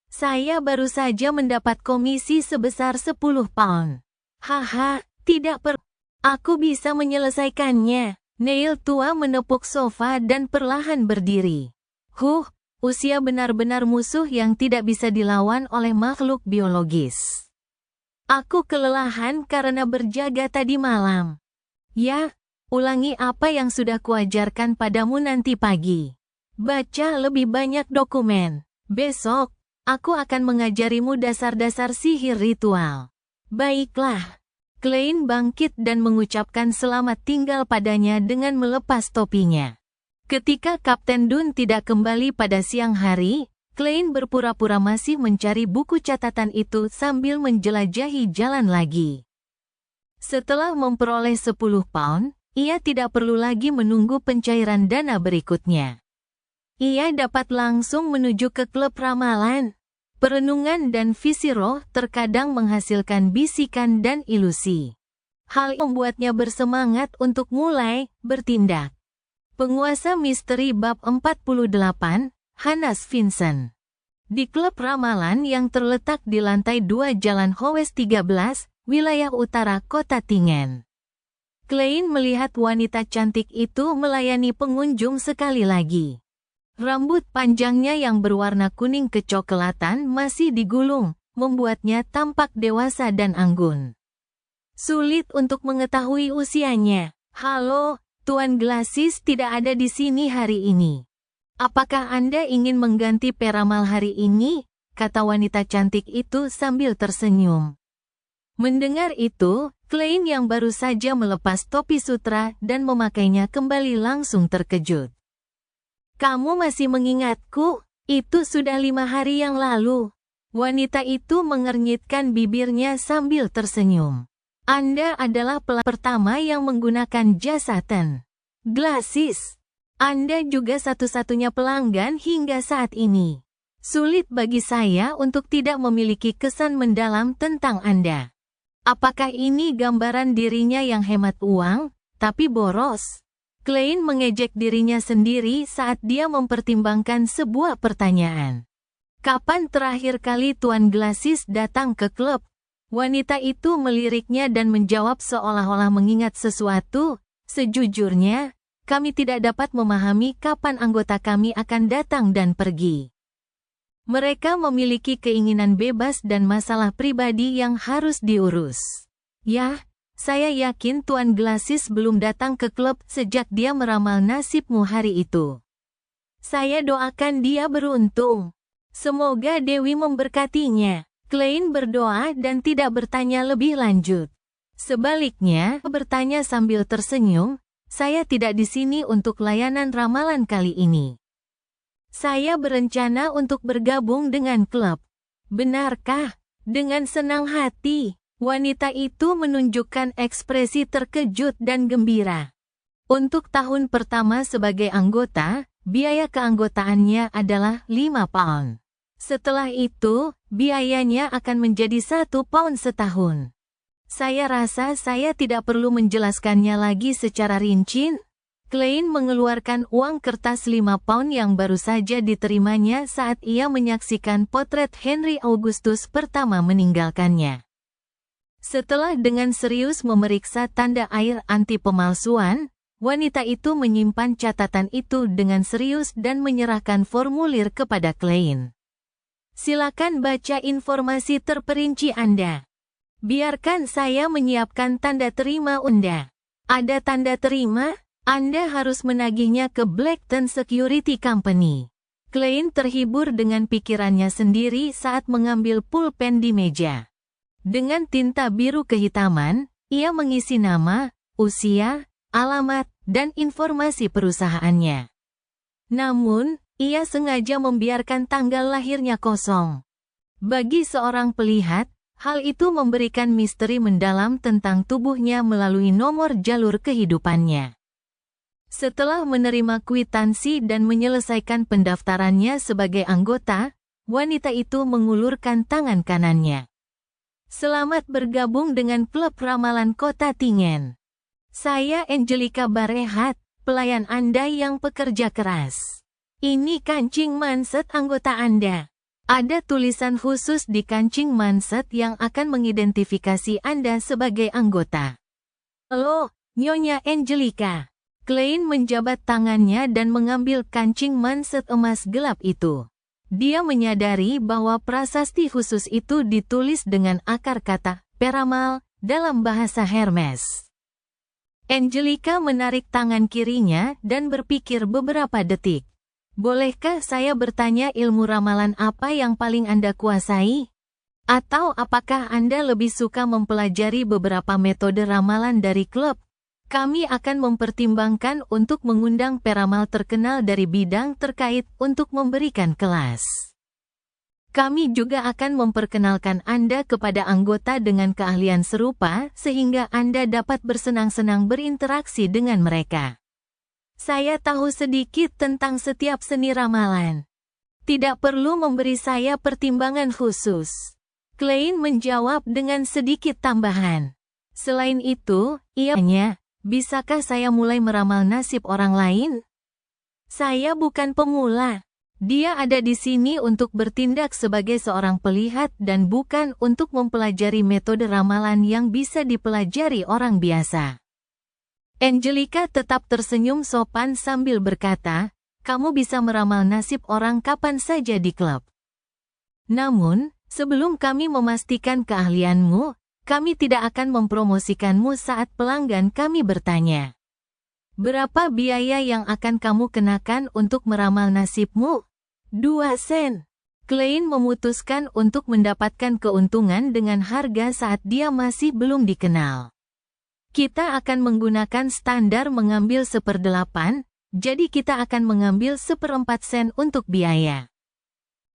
[SPEAKER 2] Saya baru saja mendapat komisi sebesar 10 pound. Haha, tidak perlu. Aku bisa menyelesaikannya. Neil tua menepuk sofa dan perlahan berdiri. Usia benar-benar musuh yang tidak bisa dilawan oleh makhluk biologis. Aku kelelahan karena berjaga tadi malam. Ya, ulangi apa yang sudah kuajarkan padamu nanti pagi. Baca lebih banyak dokumen. Besok, aku akan mengajarimu dasar-dasar sihir ritual. Baiklah. Klein bangkit dan mengucapkan selamat tinggal padanya dengan melepas topinya. Ketika Kapten Dunn tidak kembali pada siang hari, Klein berpura-pura masih mencari buku catatan itu sambil menjelajahi jalan lagi. Setelah memperoleh 10 pound, ia tidak perlu lagi menunggu pencairan dana berikutnya. Ia dapat langsung menuju ke klub ramalan. Perenungan dan visi roh terkadang menghasilkan bisikan dan ilusi. Hal ini membuatnya bersemangat untuk mulai bertindak. Penguasa Misteri Bab 48, Hannes Vincent. Di klub ramalan yang terletak di lantai 2 Jalan Howes 13, wilayah utara kota Tingen. Klein melihat wanita cantik itu melayani pengunjung sekali lagi. Rambut panjangnya yang berwarna kuning kecoklatan masih digulung, membuatnya tampak dewasa dan anggun. Sulit untuk mengetahui usianya. Halo, Tuan Glasis tidak ada di sini hari ini. Apakah Anda ingin mengganti peramal hari ini? Kata wanita cantik itu sambil tersenyum. Mendengar itu, Klein yang baru saja melepas topi sutra dan memakainya kembali langsung terkejut. Kamu masih mengingatku? Itu sudah 5 hari yang lalu. Wanita itu mengernyitkan bibirnya sambil tersenyum. Anda adalah pelanggan pertama yang menggunakan jasa Tuan Glasis. Anda juga satu-satunya pelanggan hingga saat ini. Sulit bagi saya untuk tidak memiliki kesan mendalam tentang Anda. Apakah ini gambaran dirinya yang hemat uang, tapi boros? Klein mengejek dirinya sendiri saat dia mempertimbangkan sebuah pertanyaan. Kapan terakhir kali Tuan Glasis datang ke klub? Wanita itu meliriknya dan menjawab seolah-olah mengingat sesuatu. Sejujurnya, kami tidak dapat memahami kapan anggota kami akan datang dan pergi. Mereka memiliki keinginan bebas dan masalah pribadi yang harus diurus. Ya, saya yakin Tuan Glasis belum datang ke klub sejak dia meramal nasibmu hari itu. Saya doakan dia beruntung. Semoga Dewi memberkatinya. Klein berdoa dan tidak bertanya lebih lanjut. Sebaliknya, bertanya sambil tersenyum, saya tidak di sini untuk layanan ramalan kali ini. Saya berencana untuk bergabung dengan klub. Benarkah? Dengan senang hati, wanita itu menunjukkan ekspresi terkejut dan gembira. Untuk tahun pertama sebagai anggota, biaya keanggotaannya adalah 5 pound. Setelah itu, biayanya akan menjadi 1 pound setahun. Saya rasa saya tidak perlu menjelaskannya lagi secara rinci. Klein mengeluarkan uang kertas 5 pound yang baru saja diterimanya saat ia menyaksikan potret Henry Augustus pertama meninggalkannya. Setelah dengan serius memeriksa tanda air anti pemalsuan, wanita itu menyimpan catatan itu dengan serius dan menyerahkan formulir kepada Klein. Silakan baca informasi terperinci Anda. Biarkan saya menyiapkan tanda terima Anda. Ada tanda terima? Anda harus menagihnya ke Blackton Security Company. Klein terhibur dengan pikirannya sendiri saat mengambil pulpen di meja. Dengan tinta biru kehitaman, ia mengisi nama, usia, alamat, dan informasi perusahaannya. Namun, ia sengaja membiarkan tanggal lahirnya kosong. Bagi seorang pelihat, hal itu memberikan misteri mendalam tentang tubuhnya melalui nomor jalur kehidupannya. Setelah menerima kwitansi dan menyelesaikan pendaftarannya sebagai anggota, wanita itu mengulurkan tangan kanannya. Selamat bergabung dengan klub ramalan Kota Tingen. Saya Angelica Barehat, pelayan Anda yang pekerja keras. Ini kancing manset anggota Anda. Ada tulisan khusus di kancing manset yang akan mengidentifikasi Anda sebagai anggota. Halo, Nyonya Angelica. Klein menjabat tangannya dan mengambil kancing manset emas gelap itu. Dia menyadari bahwa prasasti khusus itu ditulis dengan akar kata peramal dalam bahasa Hermes. Angelica menarik tangan kirinya dan berpikir beberapa detik. Bolehkah saya bertanya ilmu ramalan apa yang paling Anda kuasai? Atau apakah Anda lebih suka mempelajari beberapa metode ramalan dari klub? Kami akan mempertimbangkan untuk mengundang peramal terkenal dari bidang terkait untuk memberikan kelas. Kami juga akan memperkenalkan Anda kepada anggota dengan keahlian serupa sehingga Anda dapat bersenang-senang berinteraksi dengan mereka. Saya tahu sedikit tentang setiap seni ramalan. Tidak perlu memberi saya pertimbangan khusus. Klein menjawab dengan sedikit tambahan. Selain itu, ia tanya, bisakah saya mulai meramal nasib orang lain? Saya bukan pemula. Dia ada di sini untuk bertindak sebagai seorang pelihat dan bukan untuk mempelajari metode ramalan yang bisa dipelajari orang biasa. Angelica tetap tersenyum sopan sambil berkata, kamu bisa meramal nasib orang kapan saja di klub. Namun, sebelum kami memastikan keahlianmu, kami tidak akan mempromosikanmu saat pelanggan kami bertanya. Berapa biaya yang akan kamu kenakan untuk meramal nasibmu? 2 sen. Klein memutuskan untuk mendapatkan keuntungan dengan harga saat dia masih belum dikenal. Kita akan menggunakan standar mengambil 1/8, jadi kita akan mengambil 1/4 sen untuk biaya.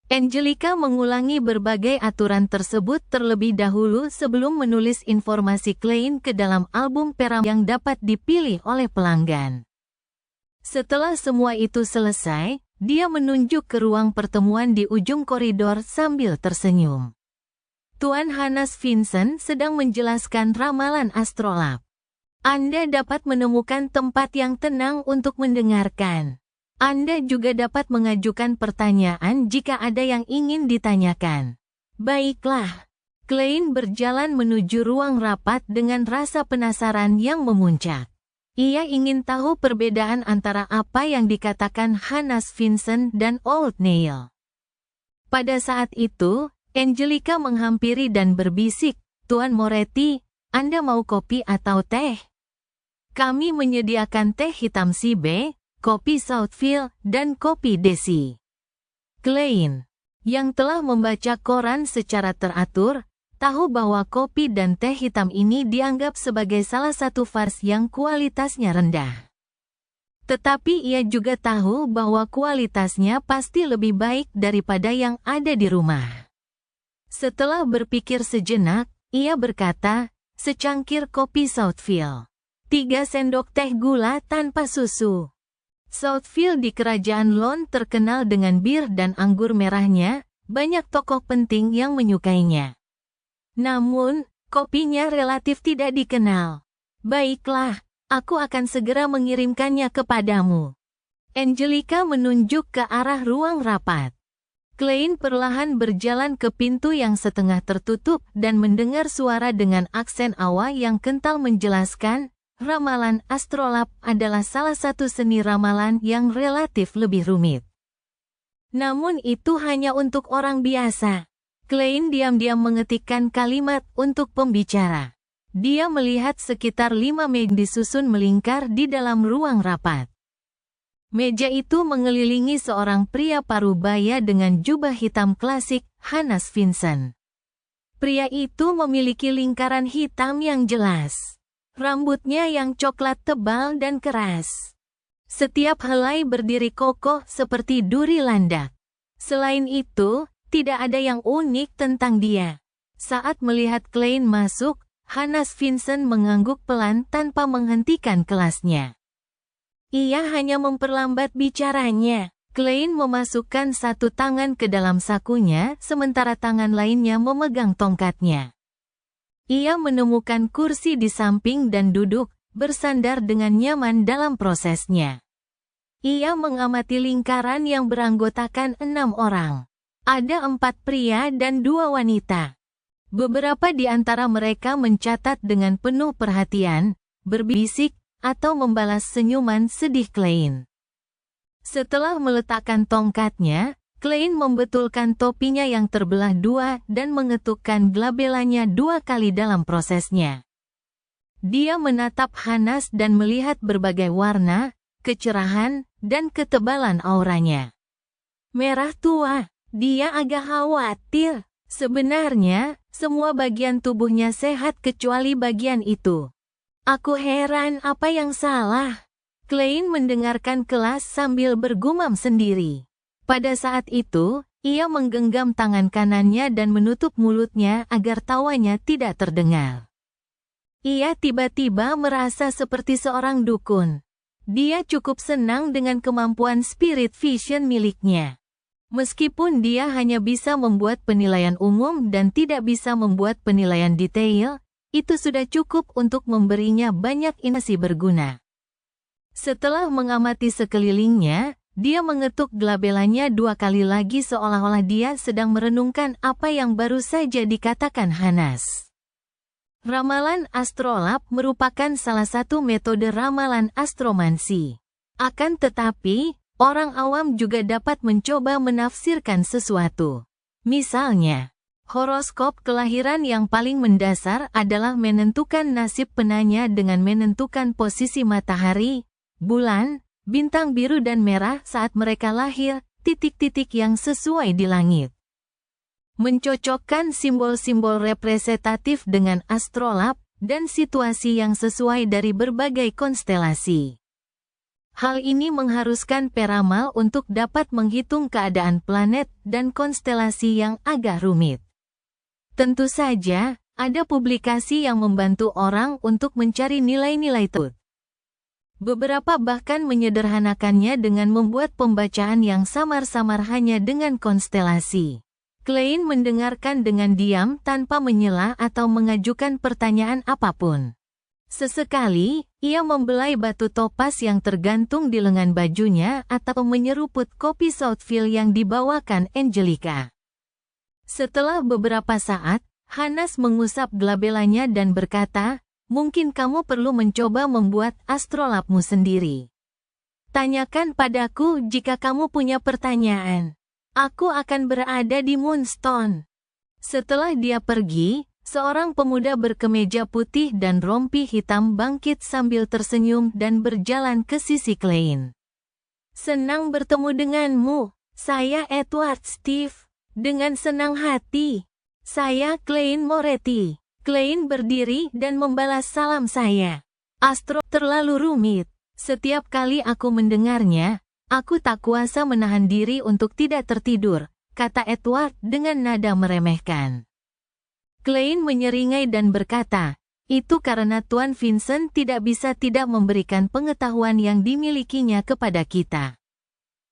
[SPEAKER 2] Angelica mengulangi berbagai aturan tersebut terlebih dahulu sebelum menulis informasi Klein ke dalam album peram yang dapat dipilih oleh pelanggan. Setelah semua itu selesai, dia menunjuk ke ruang pertemuan di ujung koridor sambil tersenyum. Tuan Hannes Vincent sedang menjelaskan ramalan astrolab. Anda dapat menemukan tempat yang tenang untuk mendengarkan. Anda juga dapat mengajukan pertanyaan jika ada yang ingin ditanyakan. Baiklah. Klein berjalan menuju ruang rapat dengan rasa penasaran yang memuncak. Ia ingin tahu perbedaan antara apa yang dikatakan Hannes Vincent dan Old Neil. Pada saat itu, Angelica menghampiri dan berbisik, "Tuan Moretti, Anda mau kopi atau teh? Kami menyediakan teh hitam Sibe, kopi Southfield, dan kopi Desi." Klein, yang telah membaca koran secara teratur, tahu bahwa kopi dan teh hitam ini dianggap sebagai salah satu vars yang kualitasnya rendah. Tetapi ia juga tahu bahwa kualitasnya pasti lebih baik daripada yang ada di rumah. Setelah berpikir sejenak, ia berkata, "Secangkir kopi Southfield. 3 sendok teh gula tanpa susu." Southfield di Kerajaan Lon terkenal dengan bir dan anggur merahnya, banyak tokoh penting yang menyukainya. Namun, kopinya relatif tidak dikenal. "Baiklah, aku akan segera mengirimkannya kepadamu." Angelica menunjuk ke arah ruang rapat. Klein perlahan berjalan ke pintu yang setengah tertutup dan mendengar suara dengan aksen Awa yang kental menjelaskan, ramalan astrolab adalah salah satu seni ramalan yang relatif lebih rumit. Namun itu hanya untuk orang biasa. Klein diam-diam mengetikkan kalimat untuk pembicara. Dia melihat sekitar 5 meja disusun melingkar di dalam ruang rapat. Meja itu mengelilingi seorang pria parubaya dengan jubah hitam klasik, Hannes Vincent. Pria itu memiliki lingkaran hitam yang jelas. Rambutnya yang coklat tebal dan keras. Setiap helai berdiri kokoh seperti duri landak. Selain itu, tidak ada yang unik tentang dia. Saat melihat Klein masuk, Hannes Vincent mengangguk pelan tanpa menghentikan kelasnya. Ia hanya memperlambat bicaranya. Klein memasukkan satu tangan ke dalam sakunya, sementara tangan lainnya memegang tongkatnya. Ia menemukan kursi di samping dan duduk, bersandar dengan nyaman dalam prosesnya. Ia mengamati lingkaran yang beranggotakan 6 orang. Ada 4 pria dan 2 wanita. Beberapa di antara mereka mencatat dengan penuh perhatian, berbisik, atau membalas senyuman sedih Klein. Setelah meletakkan tongkatnya, Klein membetulkan topinya yang terbelah 2 dan mengetukkan glabelanya 2 kali dalam prosesnya. Dia menatap Hannes dan melihat berbagai warna, kecerahan, dan ketebalan auranya. Merah tua, dia agak khawatir. Sebenarnya, semua bagian tubuhnya sehat kecuali bagian itu. Aku heran apa yang salah. Klein mendengarkan kelas sambil bergumam sendiri. Pada saat itu, ia menggenggam tangan kanannya dan menutup mulutnya agar tawanya tidak terdengar. Ia tiba-tiba merasa seperti seorang dukun. Dia cukup senang dengan kemampuan spirit vision miliknya. Meskipun dia hanya bisa membuat penilaian umum dan tidak bisa membuat penilaian detail, itu sudah cukup untuk memberinya banyak informasi berguna. Setelah mengamati sekelilingnya, dia mengetuk glabelanya 2 kali lagi seolah-olah dia sedang merenungkan apa yang baru saja dikatakan Hannes. Ramalan astrolab merupakan salah satu metode ramalan astromansi. Akan tetapi, orang awam juga dapat mencoba menafsirkan sesuatu. Misalnya, horoskop kelahiran yang paling mendasar adalah menentukan nasib penanya dengan menentukan posisi matahari, bulan, bintang biru dan merah saat mereka lahir, titik-titik yang sesuai di langit. Mencocokkan simbol-simbol representatif dengan astrolab dan situasi yang sesuai dari berbagai konstelasi. Hal ini mengharuskan peramal untuk dapat menghitung keadaan planet dan konstelasi yang agak rumit. Tentu saja, ada publikasi yang membantu orang untuk mencari nilai-nilai tersebut. Beberapa bahkan menyederhanakannya dengan membuat pembacaan yang samar-samar hanya dengan konstelasi. Klein mendengarkan dengan diam tanpa menyela atau mengajukan pertanyaan apapun. Sesekali, ia membelai batu topas yang tergantung di lengan bajunya atau menyeruput kopi Southfield yang dibawakan Angelica. Setelah beberapa saat, Hannes mengusap glabelanya dan berkata, "Mungkin kamu perlu mencoba membuat astrolabmu sendiri. Tanyakan padaku jika kamu punya pertanyaan. Aku akan berada di Moonstone." Setelah dia pergi, seorang pemuda berkemeja putih dan rompi hitam bangkit sambil tersenyum dan berjalan ke sisi Klein. "Senang bertemu denganmu, saya Edward Steve." "Dengan senang hati. Saya Klein Moretti." Klein berdiri dan membalas salam saya. "Astro terlalu rumit. Setiap kali aku mendengarnya, aku tak kuasa menahan diri untuk tidak tertidur," kata Edward dengan nada meremehkan. Klein menyeringai dan berkata, "Itu karena Tuan Vincent tidak bisa tidak memberikan pengetahuan yang dimilikinya kepada kita.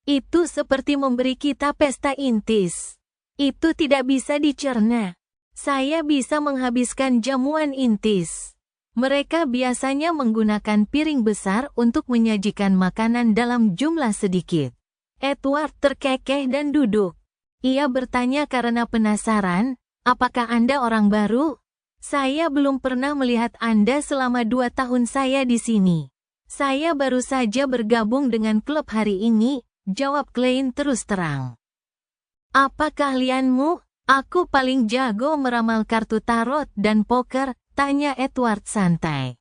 [SPEAKER 2] Itu seperti memberi kita pesta intis. Itu tidak bisa dicerna. Saya bisa menghabiskan jamuan intis. Mereka biasanya menggunakan piring besar untuk menyajikan makanan dalam jumlah sedikit." Edward terkekeh dan duduk. Ia bertanya karena penasaran, "Apakah Anda orang baru? Saya belum pernah melihat Anda selama 2 tahun saya di sini." "Saya baru saja bergabung dengan klub hari ini," jawab Klein terus terang. "Apa keahlianmu?" "Aku paling jago meramal kartu tarot dan poker," tanya Edward santai.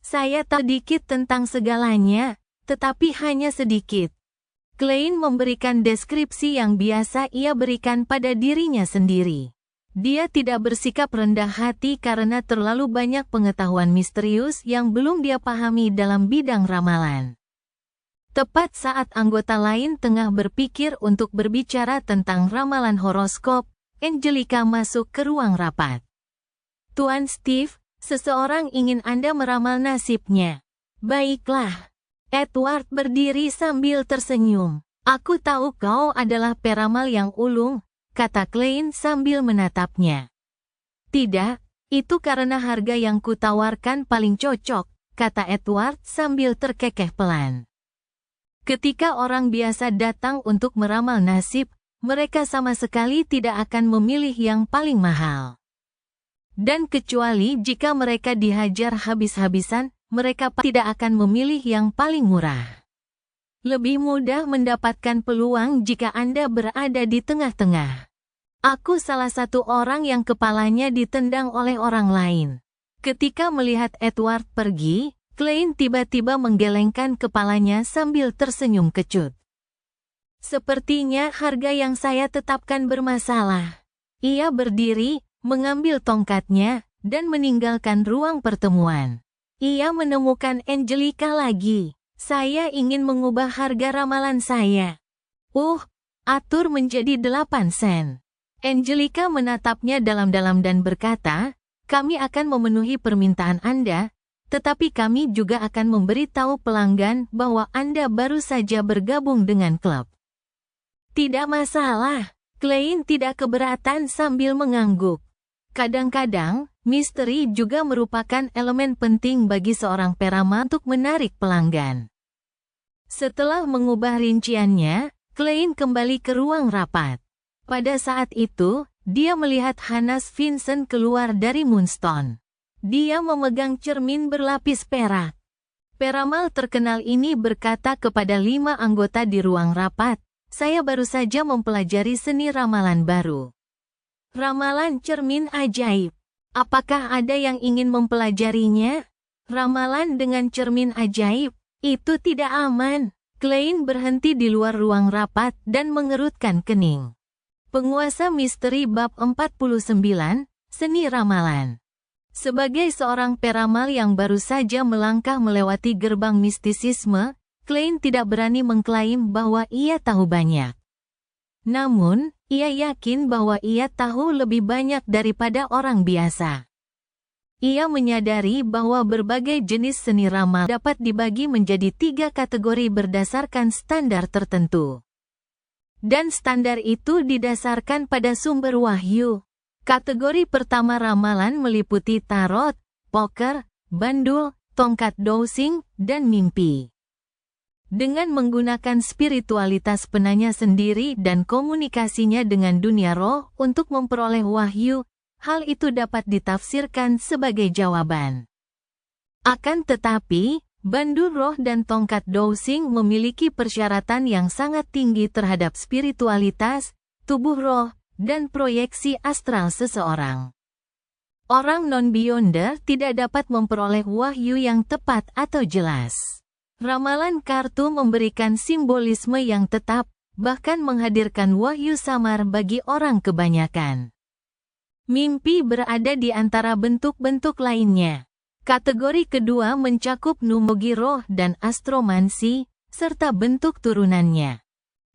[SPEAKER 2] "Saya tahu sedikit tentang segalanya, tetapi hanya sedikit." Klein memberikan deskripsi yang biasa ia berikan pada dirinya sendiri. Dia tidak bersikap rendah hati karena terlalu banyak pengetahuan misterius yang belum dia pahami dalam bidang ramalan. Tepat saat anggota lain tengah berpikir untuk berbicara tentang ramalan horoskop, Angelica masuk ke ruang rapat. "Tuan Steve, seseorang ingin Anda meramal nasibnya." "Baiklah." Edward berdiri sambil tersenyum. "Aku tahu kau adalah peramal yang ulung," kata Klein sambil menatapnya. "Tidak, itu karena harga yang kutawarkan paling cocok," kata Edward sambil terkekeh pelan. Ketika orang biasa datang untuk meramal nasib, mereka sama sekali tidak akan memilih yang paling mahal. Dan kecuali jika mereka dihajar habis-habisan, mereka tidak akan memilih yang paling murah. Lebih mudah mendapatkan peluang jika Anda berada di tengah-tengah. Aku salah satu orang yang kepalanya ditendang oleh orang lain. Ketika melihat Edward pergi, Klein tiba-tiba menggelengkan kepalanya sambil tersenyum kecut. "Sepertinya harga yang saya tetapkan bermasalah." Ia berdiri, mengambil tongkatnya, dan meninggalkan ruang pertemuan. Ia menemukan Angelica lagi. "Saya ingin mengubah harga ramalan saya." Atur menjadi 8 sen. Angelica menatapnya dalam-dalam dan berkata, "Kami akan memenuhi permintaan Anda, tetapi kami juga akan memberitahu pelanggan bahwa Anda baru saja bergabung dengan klub." "Tidak masalah." Klein tidak keberatan sambil mengangguk. Kadang-kadang, misteri juga merupakan elemen penting bagi seorang peramal untuk menarik pelanggan. Setelah mengubah rinciannya, Klein kembali ke ruang rapat. Pada saat itu, dia melihat Hannes Vincent keluar dari Moonstone. Dia memegang cermin berlapis perak. Peramal terkenal ini berkata kepada 5 anggota di ruang rapat, "Saya baru saja mempelajari seni ramalan baru. Ramalan cermin ajaib. Apakah ada yang ingin mempelajarinya?" "Ramalan dengan cermin ajaib?" Itu tidak aman. Klein berhenti di luar ruang rapat dan mengerutkan kening. Penguasa misteri bab 49, Seni Ramalan. Sebagai seorang peramal yang baru saja melangkah melewati gerbang mistisisme, Klein tidak berani mengklaim bahwa ia tahu banyak. Namun, ia yakin bahwa ia tahu lebih banyak daripada orang biasa. Ia menyadari bahwa berbagai jenis seni ramal dapat dibagi menjadi 3 kategori berdasarkan standar tertentu. Dan standar itu didasarkan pada sumber wahyu. Kategori pertama ramalan meliputi tarot, poker, bandul, tongkat dowsing, dan mimpi. Dengan menggunakan spiritualitas penanya sendiri dan komunikasinya dengan dunia roh untuk memperoleh wahyu, hal itu dapat ditafsirkan sebagai jawaban. Akan tetapi, bandul roh dan tongkat dowsing memiliki persyaratan yang sangat tinggi terhadap spiritualitas, tubuh roh, dan proyeksi astral seseorang. Orang non-beyonder tidak dapat memperoleh wahyu yang tepat atau jelas. Ramalan kartu memberikan simbolisme yang tetap, bahkan menghadirkan wahyu samar bagi orang kebanyakan. Mimpi berada di antara bentuk-bentuk lainnya. Kategori kedua mencakup numogi roh dan astromansi, serta bentuk turunannya.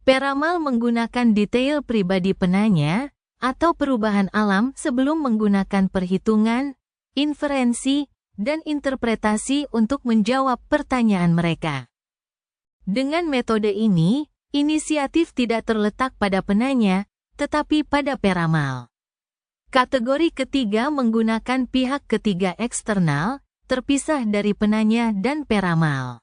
[SPEAKER 2] Peramal menggunakan detail pribadi penanya, atau perubahan alam sebelum menggunakan perhitungan, inferensi, dan interpretasi untuk menjawab pertanyaan mereka. Dengan metode ini, inisiatif tidak terletak pada penanya, tetapi pada peramal. Kategori ketiga menggunakan pihak ketiga eksternal, terpisah dari penanya dan peramal.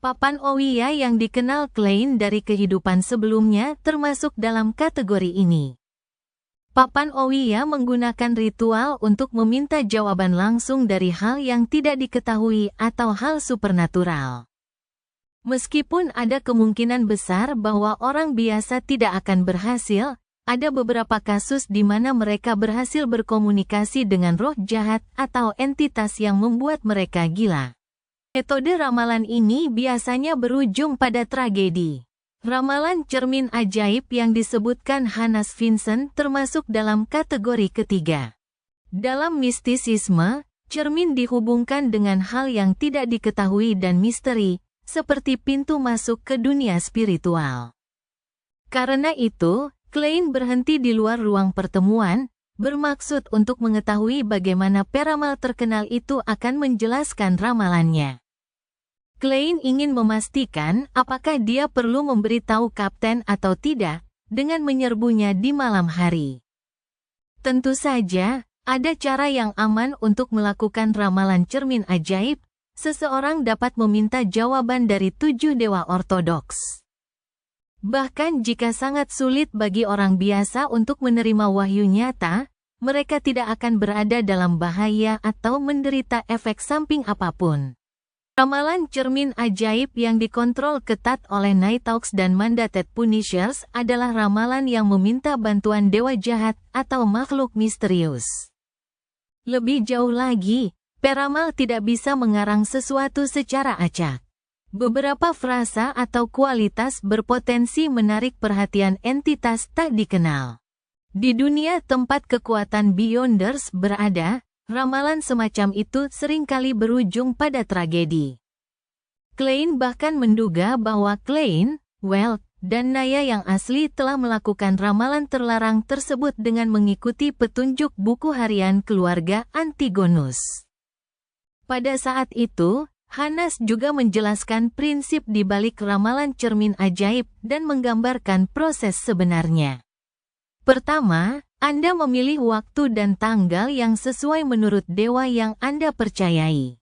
[SPEAKER 2] Papan Owiya yang dikenal Klein dari kehidupan sebelumnya termasuk dalam kategori ini. Papan Owiya menggunakan ritual untuk meminta jawaban langsung dari hal yang tidak diketahui atau hal supernatural. Meskipun ada kemungkinan besar bahwa orang biasa tidak akan berhasil, ada beberapa kasus di mana mereka berhasil berkomunikasi dengan roh jahat atau entitas yang membuat mereka gila. Metode ramalan ini biasanya berujung pada tragedi. Ramalan cermin ajaib yang disebutkan Hannes Vincent termasuk dalam kategori ketiga. Dalam mistisisme, cermin dihubungkan dengan hal yang tidak diketahui dan misteri, seperti pintu masuk ke dunia spiritual. Karena itu, Klein berhenti di luar ruang pertemuan, bermaksud untuk mengetahui bagaimana peramal terkenal itu akan menjelaskan ramalannya. Klein ingin memastikan apakah dia perlu memberitahu kapten atau tidak, dengan menyerbunya di malam hari. Tentu saja, ada cara yang aman untuk melakukan ramalan cermin ajaib. Seseorang dapat meminta jawaban dari 7 dewa ortodoks. Bahkan jika sangat sulit bagi orang biasa untuk menerima wahyu nyata, mereka tidak akan berada dalam bahaya atau menderita efek samping apapun. Ramalan cermin ajaib yang dikontrol ketat oleh Nighthawks dan Mandated Punishers adalah ramalan yang meminta bantuan dewa jahat atau makhluk misterius. Lebih jauh lagi, peramal tidak bisa mengarang sesuatu secara acak. Beberapa frasa atau kualitas berpotensi menarik perhatian entitas tak dikenal. Di dunia tempat kekuatan Beyonders berada, ramalan semacam itu seringkali berujung pada tragedi. Klein bahkan menduga bahwa Klein, Welt, dan Naya yang asli telah melakukan ramalan terlarang tersebut dengan mengikuti petunjuk buku harian keluarga Antigonus. Pada saat itu, Hannes juga menjelaskan prinsip di balik ramalan cermin ajaib dan menggambarkan proses sebenarnya. Pertama, Anda memilih waktu dan tanggal yang sesuai menurut dewa yang Anda percayai.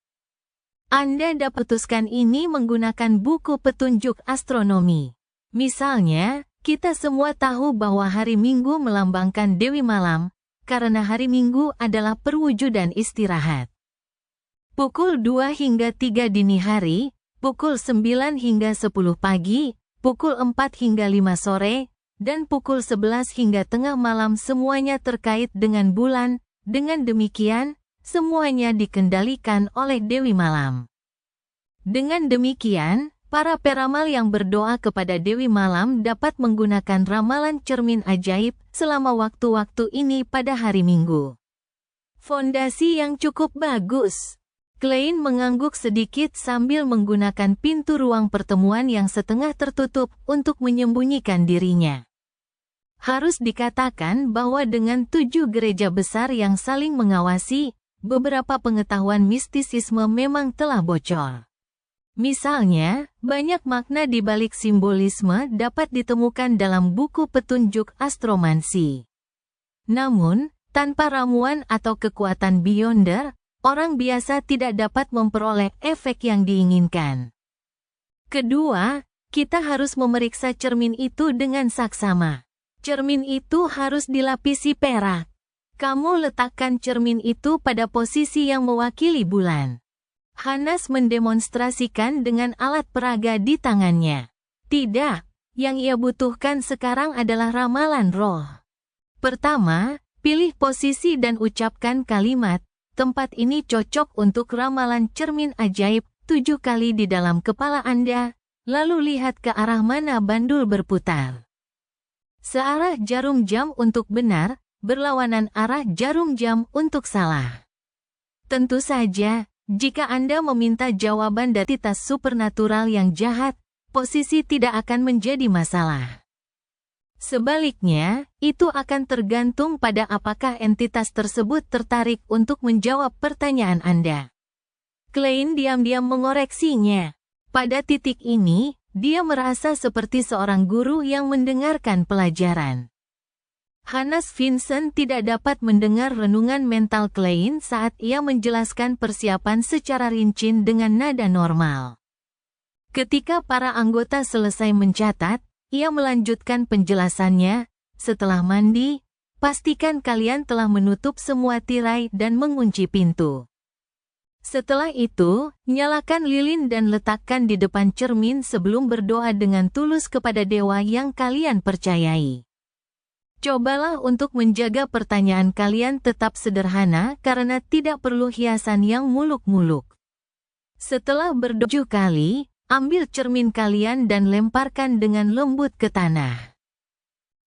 [SPEAKER 2] Anda dapat putuskan ini menggunakan buku petunjuk astronomi. Misalnya, kita semua tahu bahwa hari Minggu melambangkan Dewi Malam, karena hari Minggu adalah perwujudan istirahat. Pukul 2 hingga 3 dini hari, pukul 9 hingga 10 pagi, pukul 4 hingga 5 sore, dan pukul 11 hingga tengah malam semuanya terkait dengan bulan. Dengan demikian, semuanya dikendalikan oleh Dewi Malam. Dengan demikian, para peramal yang berdoa kepada Dewi Malam dapat menggunakan ramalan cermin ajaib selama waktu-waktu ini pada hari Minggu. Fondasi yang cukup bagus. Klein mengangguk sedikit sambil menggunakan pintu ruang pertemuan yang setengah tertutup untuk menyembunyikan dirinya. Harus dikatakan bahwa dengan 7 gereja besar yang saling mengawasi, beberapa pengetahuan mistisisme memang telah bocor. Misalnya, banyak makna di balik simbolisme dapat ditemukan dalam buku petunjuk astromansi. Namun, tanpa ramuan atau kekuatan beyonder, orang biasa tidak dapat memperoleh efek yang diinginkan. Kedua, kita harus memeriksa cermin itu dengan saksama. Cermin itu harus dilapisi perak. Kamu letakkan cermin itu pada posisi yang mewakili bulan. Hanas mendemonstrasikan dengan alat peraga di tangannya. Tidak, yang ia butuhkan sekarang adalah ramalan roh. Pertama, pilih posisi dan ucapkan kalimat, tempat ini cocok untuk ramalan cermin ajaib 7 kali di dalam kepala Anda, lalu lihat ke arah mana bandul berputar. Searah jarum jam untuk benar, berlawanan arah jarum jam untuk salah. Tentu saja, jika Anda meminta jawaban dari entitas supernatural yang jahat, posisi tidak akan menjadi masalah. Sebaliknya, itu akan tergantung pada apakah entitas tersebut tertarik untuk menjawab pertanyaan Anda. Klein diam-diam mengoreksinya. Pada titik ini, dia merasa seperti seorang guru yang mendengarkan pelajaran. Hanas Vincent tidak dapat mendengar renungan mental Klein saat ia menjelaskan persiapan secara rinci dengan nada normal. Ketika para anggota selesai mencatat, ia melanjutkan penjelasannya, setelah mandi, pastikan kalian telah menutup semua tirai dan mengunci pintu. Setelah itu, nyalakan lilin dan letakkan di depan cermin sebelum berdoa dengan tulus kepada dewa yang kalian percayai. Cobalah untuk menjaga pertanyaan kalian tetap sederhana karena tidak perlu hiasan yang muluk-muluk. Setelah berdoa 7 kali, ambil cermin kalian dan lemparkan dengan lembut ke tanah.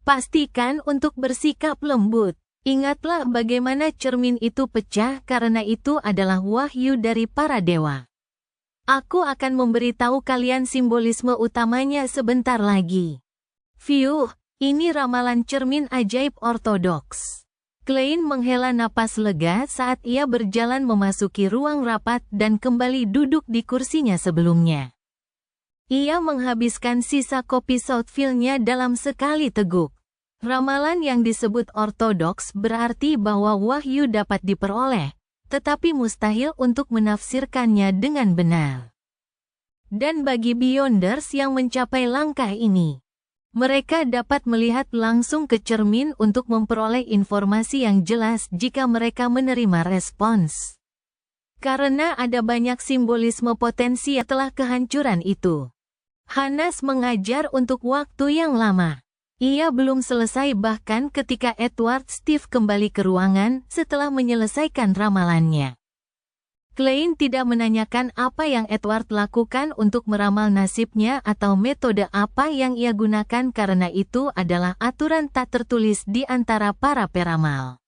[SPEAKER 2] Pastikan untuk bersikap lembut. Ingatlah bagaimana cermin itu pecah karena itu adalah wahyu dari para dewa. Aku akan memberitahu kalian simbolisme utamanya sebentar lagi. Fiuh, ini ramalan cermin ajaib ortodoks. Klein menghela napas lega saat ia berjalan memasuki ruang rapat dan kembali duduk di kursinya sebelumnya. Ia menghabiskan sisa kopi Southfield-nya dalam sekali teguk. Ramalan yang disebut ortodoks berarti bahwa wahyu dapat diperoleh, tetapi mustahil untuk menafsirkannya dengan benar. Dan bagi beyonders yang mencapai langkah ini, mereka dapat melihat langsung ke cermin untuk memperoleh informasi yang jelas jika mereka menerima respons. Karena ada banyak simbolisme potensi setelah kehancuran itu. Hanas mengajar untuk waktu yang lama. Ia belum selesai bahkan ketika Edward Steve kembali ke ruangan setelah menyelesaikan ramalannya. Klein tidak menanyakan apa yang Edward lakukan untuk meramal nasibnya atau metode apa yang ia gunakan karena itu adalah aturan tak tertulis di antara para peramal.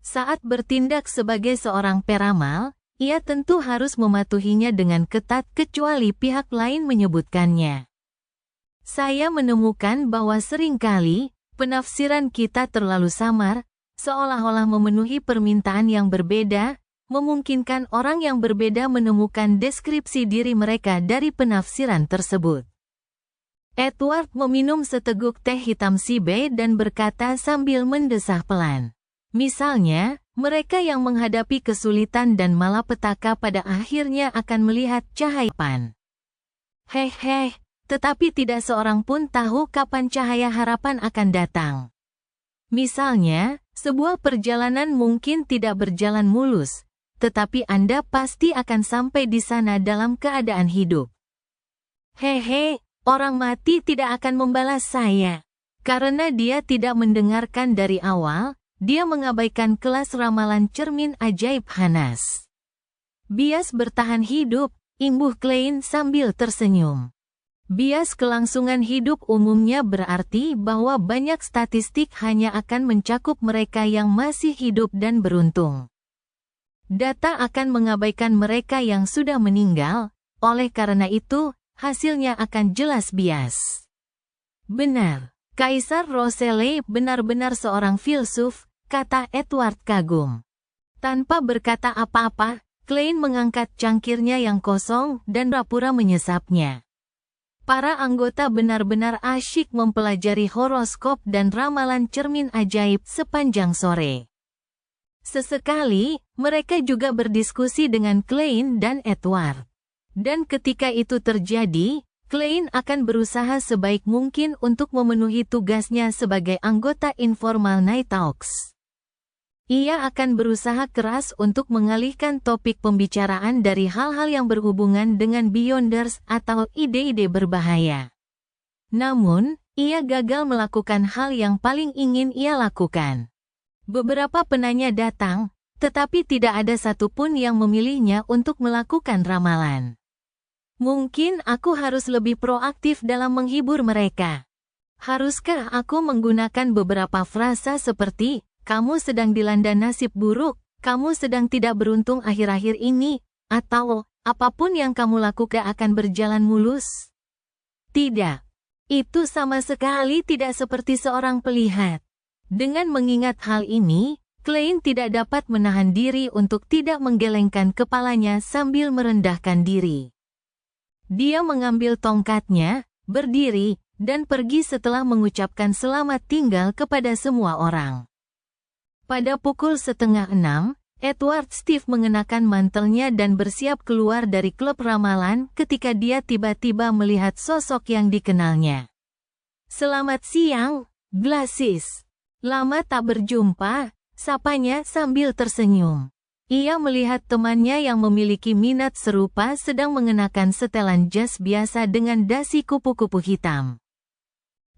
[SPEAKER 2] Saat bertindak sebagai seorang peramal, ia tentu harus mematuhinya dengan ketat kecuali pihak lain menyebutkannya. Saya menemukan bahwa seringkali, penafsiran kita terlalu samar, seolah-olah memenuhi permintaan yang berbeda, memungkinkan orang yang berbeda menemukan deskripsi diri mereka dari penafsiran tersebut. Edward meminum seteguk teh hitam Sibe dan berkata sambil mendesah pelan. Misalnya, mereka yang menghadapi kesulitan dan malapetaka pada akhirnya akan melihat cahaya harapan. Heh. Tetapi tidak seorang pun tahu kapan cahaya harapan akan datang. Misalnya, sebuah perjalanan mungkin tidak berjalan mulus, tetapi Anda pasti akan sampai di sana dalam keadaan hidup. Hehe, orang mati tidak akan membalas saya. Karena dia tidak mendengarkan dari awal, dia mengabaikan kelas ramalan cermin ajaib Hanas. Bias bertahan hidup. imbuh Klein sambil tersenyum. Bias kelangsungan hidup umumnya berarti bahwa banyak statistik hanya akan mencakup mereka yang masih hidup dan beruntung. Data akan mengabaikan mereka yang sudah meninggal, oleh karena itu, hasilnya akan jelas bias. Benar, Kaisar Roselle benar-benar seorang filsuf, kata Edward kagum. Tanpa berkata apa-apa, Klein mengangkat cangkirnya yang kosong dan pura-pura menyesapnya. Para anggota benar-benar asyik mempelajari horoskop dan ramalan cermin ajaib sepanjang sore. Sesekali, mereka juga berdiskusi dengan Klein dan Edward. Dan ketika itu terjadi, Klein akan berusaha sebaik mungkin untuk memenuhi tugasnya sebagai anggota informal Night Talks. Ia akan berusaha keras untuk mengalihkan topik pembicaraan dari hal-hal yang berhubungan dengan Beyonders atau ide-ide berbahaya. Namun, ia gagal melakukan hal yang paling ingin ia lakukan. Beberapa penanya datang, tetapi tidak ada satupun yang memilihnya untuk melakukan ramalan. Mungkin aku harus lebih proaktif dalam menghibur mereka. Haruskah aku menggunakan beberapa frasa seperti, kamu sedang dilanda nasib buruk, kamu sedang tidak beruntung akhir-akhir ini, atau apapun yang kamu lakukan akan berjalan mulus? Tidak. Itu sama sekali tidak seperti seorang pelihat. Dengan mengingat hal ini, Klein tidak dapat menahan diri untuk tidak menggelengkan kepalanya sambil merendahkan diri. Dia mengambil tongkatnya, berdiri, dan pergi setelah mengucapkan selamat tinggal kepada semua orang. Pada pukul 5:30, Edward Steve mengenakan mantelnya dan bersiap keluar dari klub ramalan ketika dia tiba-tiba melihat sosok yang dikenalnya. Selamat siang, Glasses. Lama tak berjumpa, sapanya sambil tersenyum. Ia melihat temannya yang memiliki minat serupa sedang mengenakan setelan jas biasa dengan dasi kupu-kupu hitam.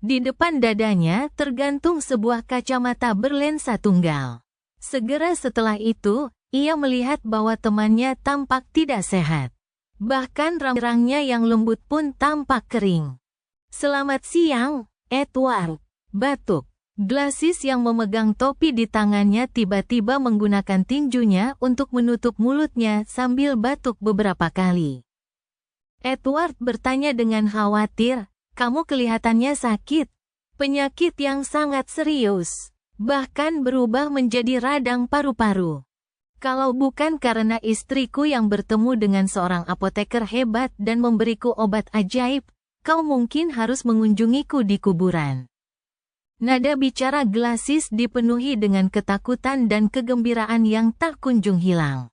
[SPEAKER 2] Di depan dadanya tergantung sebuah kacamata berlensa tunggal. Segera setelah itu, ia melihat bahwa temannya tampak tidak sehat. Bahkan rambutnya yang lembut pun tampak kering. Selamat siang, Edward. Batuk. Glasses yang memegang topi di tangannya tiba-tiba menggunakan tinjunya untuk menutup mulutnya sambil batuk beberapa kali. Edward bertanya dengan khawatir, kamu kelihatannya sakit. Penyakit yang sangat serius. Bahkan berubah menjadi radang paru-paru. Kalau bukan karena istriku yang bertemu dengan seorang apoteker hebat dan memberiku obat ajaib, kau mungkin harus mengunjungiku di kuburan. Nada bicara Glasses dipenuhi dengan ketakutan dan kegembiraan yang tak kunjung hilang.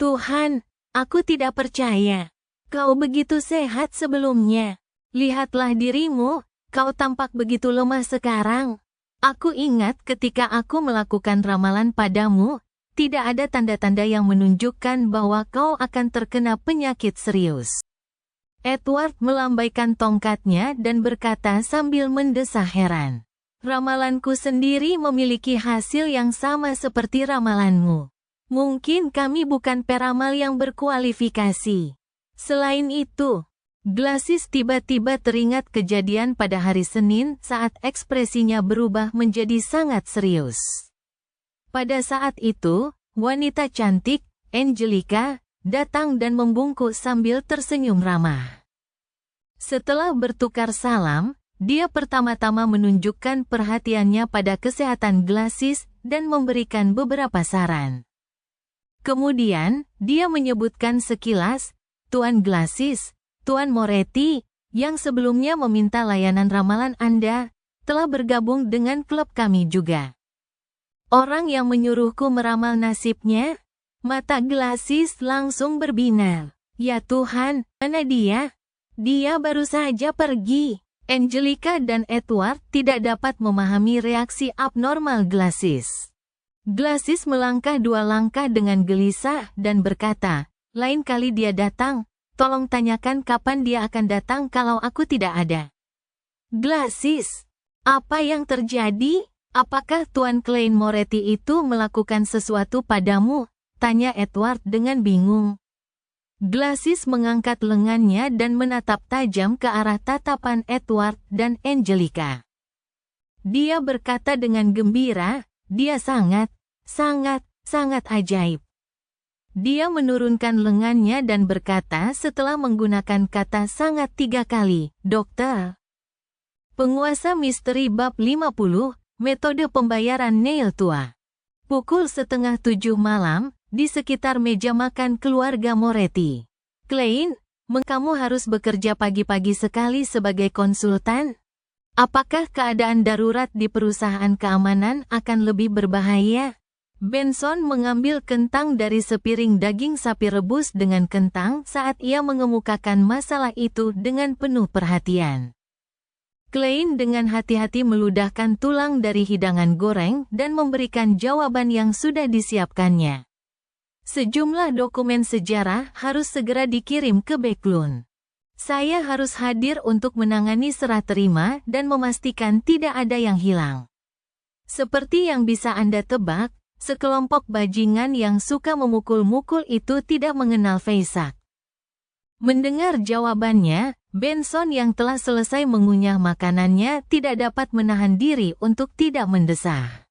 [SPEAKER 2] Tuhan, aku tidak percaya. Kau begitu sehat sebelumnya. Lihatlah dirimu, kau tampak begitu lemah sekarang. Aku ingat ketika aku melakukan ramalan padamu, tidak ada tanda-tanda yang menunjukkan bahwa kau akan terkena penyakit serius. Edward melambaikan tongkatnya dan berkata sambil mendesah heran. Ramalanku sendiri memiliki hasil yang sama seperti ramalanmu. Mungkin kami bukan peramal yang berkualifikasi. Selain itu, Glasses tiba-tiba teringat kejadian pada hari Senin saat ekspresinya berubah menjadi sangat serius. Pada saat itu, wanita cantik, Angelica, datang dan membungkuk sambil tersenyum ramah. Setelah bertukar salam, dia pertama-tama menunjukkan perhatiannya pada kesehatan Glasses dan memberikan beberapa saran. Kemudian, dia menyebutkan sekilas, Tuan Glasses, Tuan Moretti, yang sebelumnya meminta layanan ramalan Anda, telah bergabung dengan klub kami juga. Orang yang menyuruhku meramal nasibnya? Mata Glasses langsung berbinar. Ya Tuhan, mana dia? Dia baru saja pergi. Angelica dan Edward tidak dapat memahami reaksi abnormal Glasses. Glasses melangkah 2 langkah dengan gelisah dan berkata, lain kali dia datang, tolong tanyakan kapan dia akan datang kalau aku tidak ada. Glasses, apa yang terjadi? Apakah Tuan Klein Moretti itu melakukan sesuatu padamu? Tanya Edward dengan bingung. Glassis mengangkat lengannya dan menatap tajam ke arah tatapan Edward dan Angelica. Dia berkata dengan gembira, dia sangat ajaib. Dia menurunkan lengannya dan berkata setelah menggunakan kata sangat 3 kali, Dokter. Penguasa Misteri Bab 50, Metode Pembayaran Neil tua. Pukul 6:30 malam, di sekitar meja makan keluarga Moretti. Klein, kamu harus bekerja pagi-pagi sekali sebagai konsultan? Apakah keadaan darurat di perusahaan keamanan akan lebih berbahaya? Benson mengambil kentang dari sepiring daging sapi rebus dengan kentang saat ia mengemukakan masalah itu dengan penuh perhatian. Klein dengan hati-hati meludahkan tulang dari hidangan goreng dan memberikan jawaban yang sudah disiapkannya. Sejumlah dokumen sejarah harus segera dikirim ke Backlund. Saya harus hadir untuk menangani serah terima dan memastikan tidak ada yang hilang. Seperti yang bisa Anda tebak, sekelompok bajingan yang suka memukul-mukul itu tidak mengenal Faisak. Mendengar jawabannya, Benson yang telah selesai mengunyah makanannya tidak dapat menahan diri untuk tidak mendesah.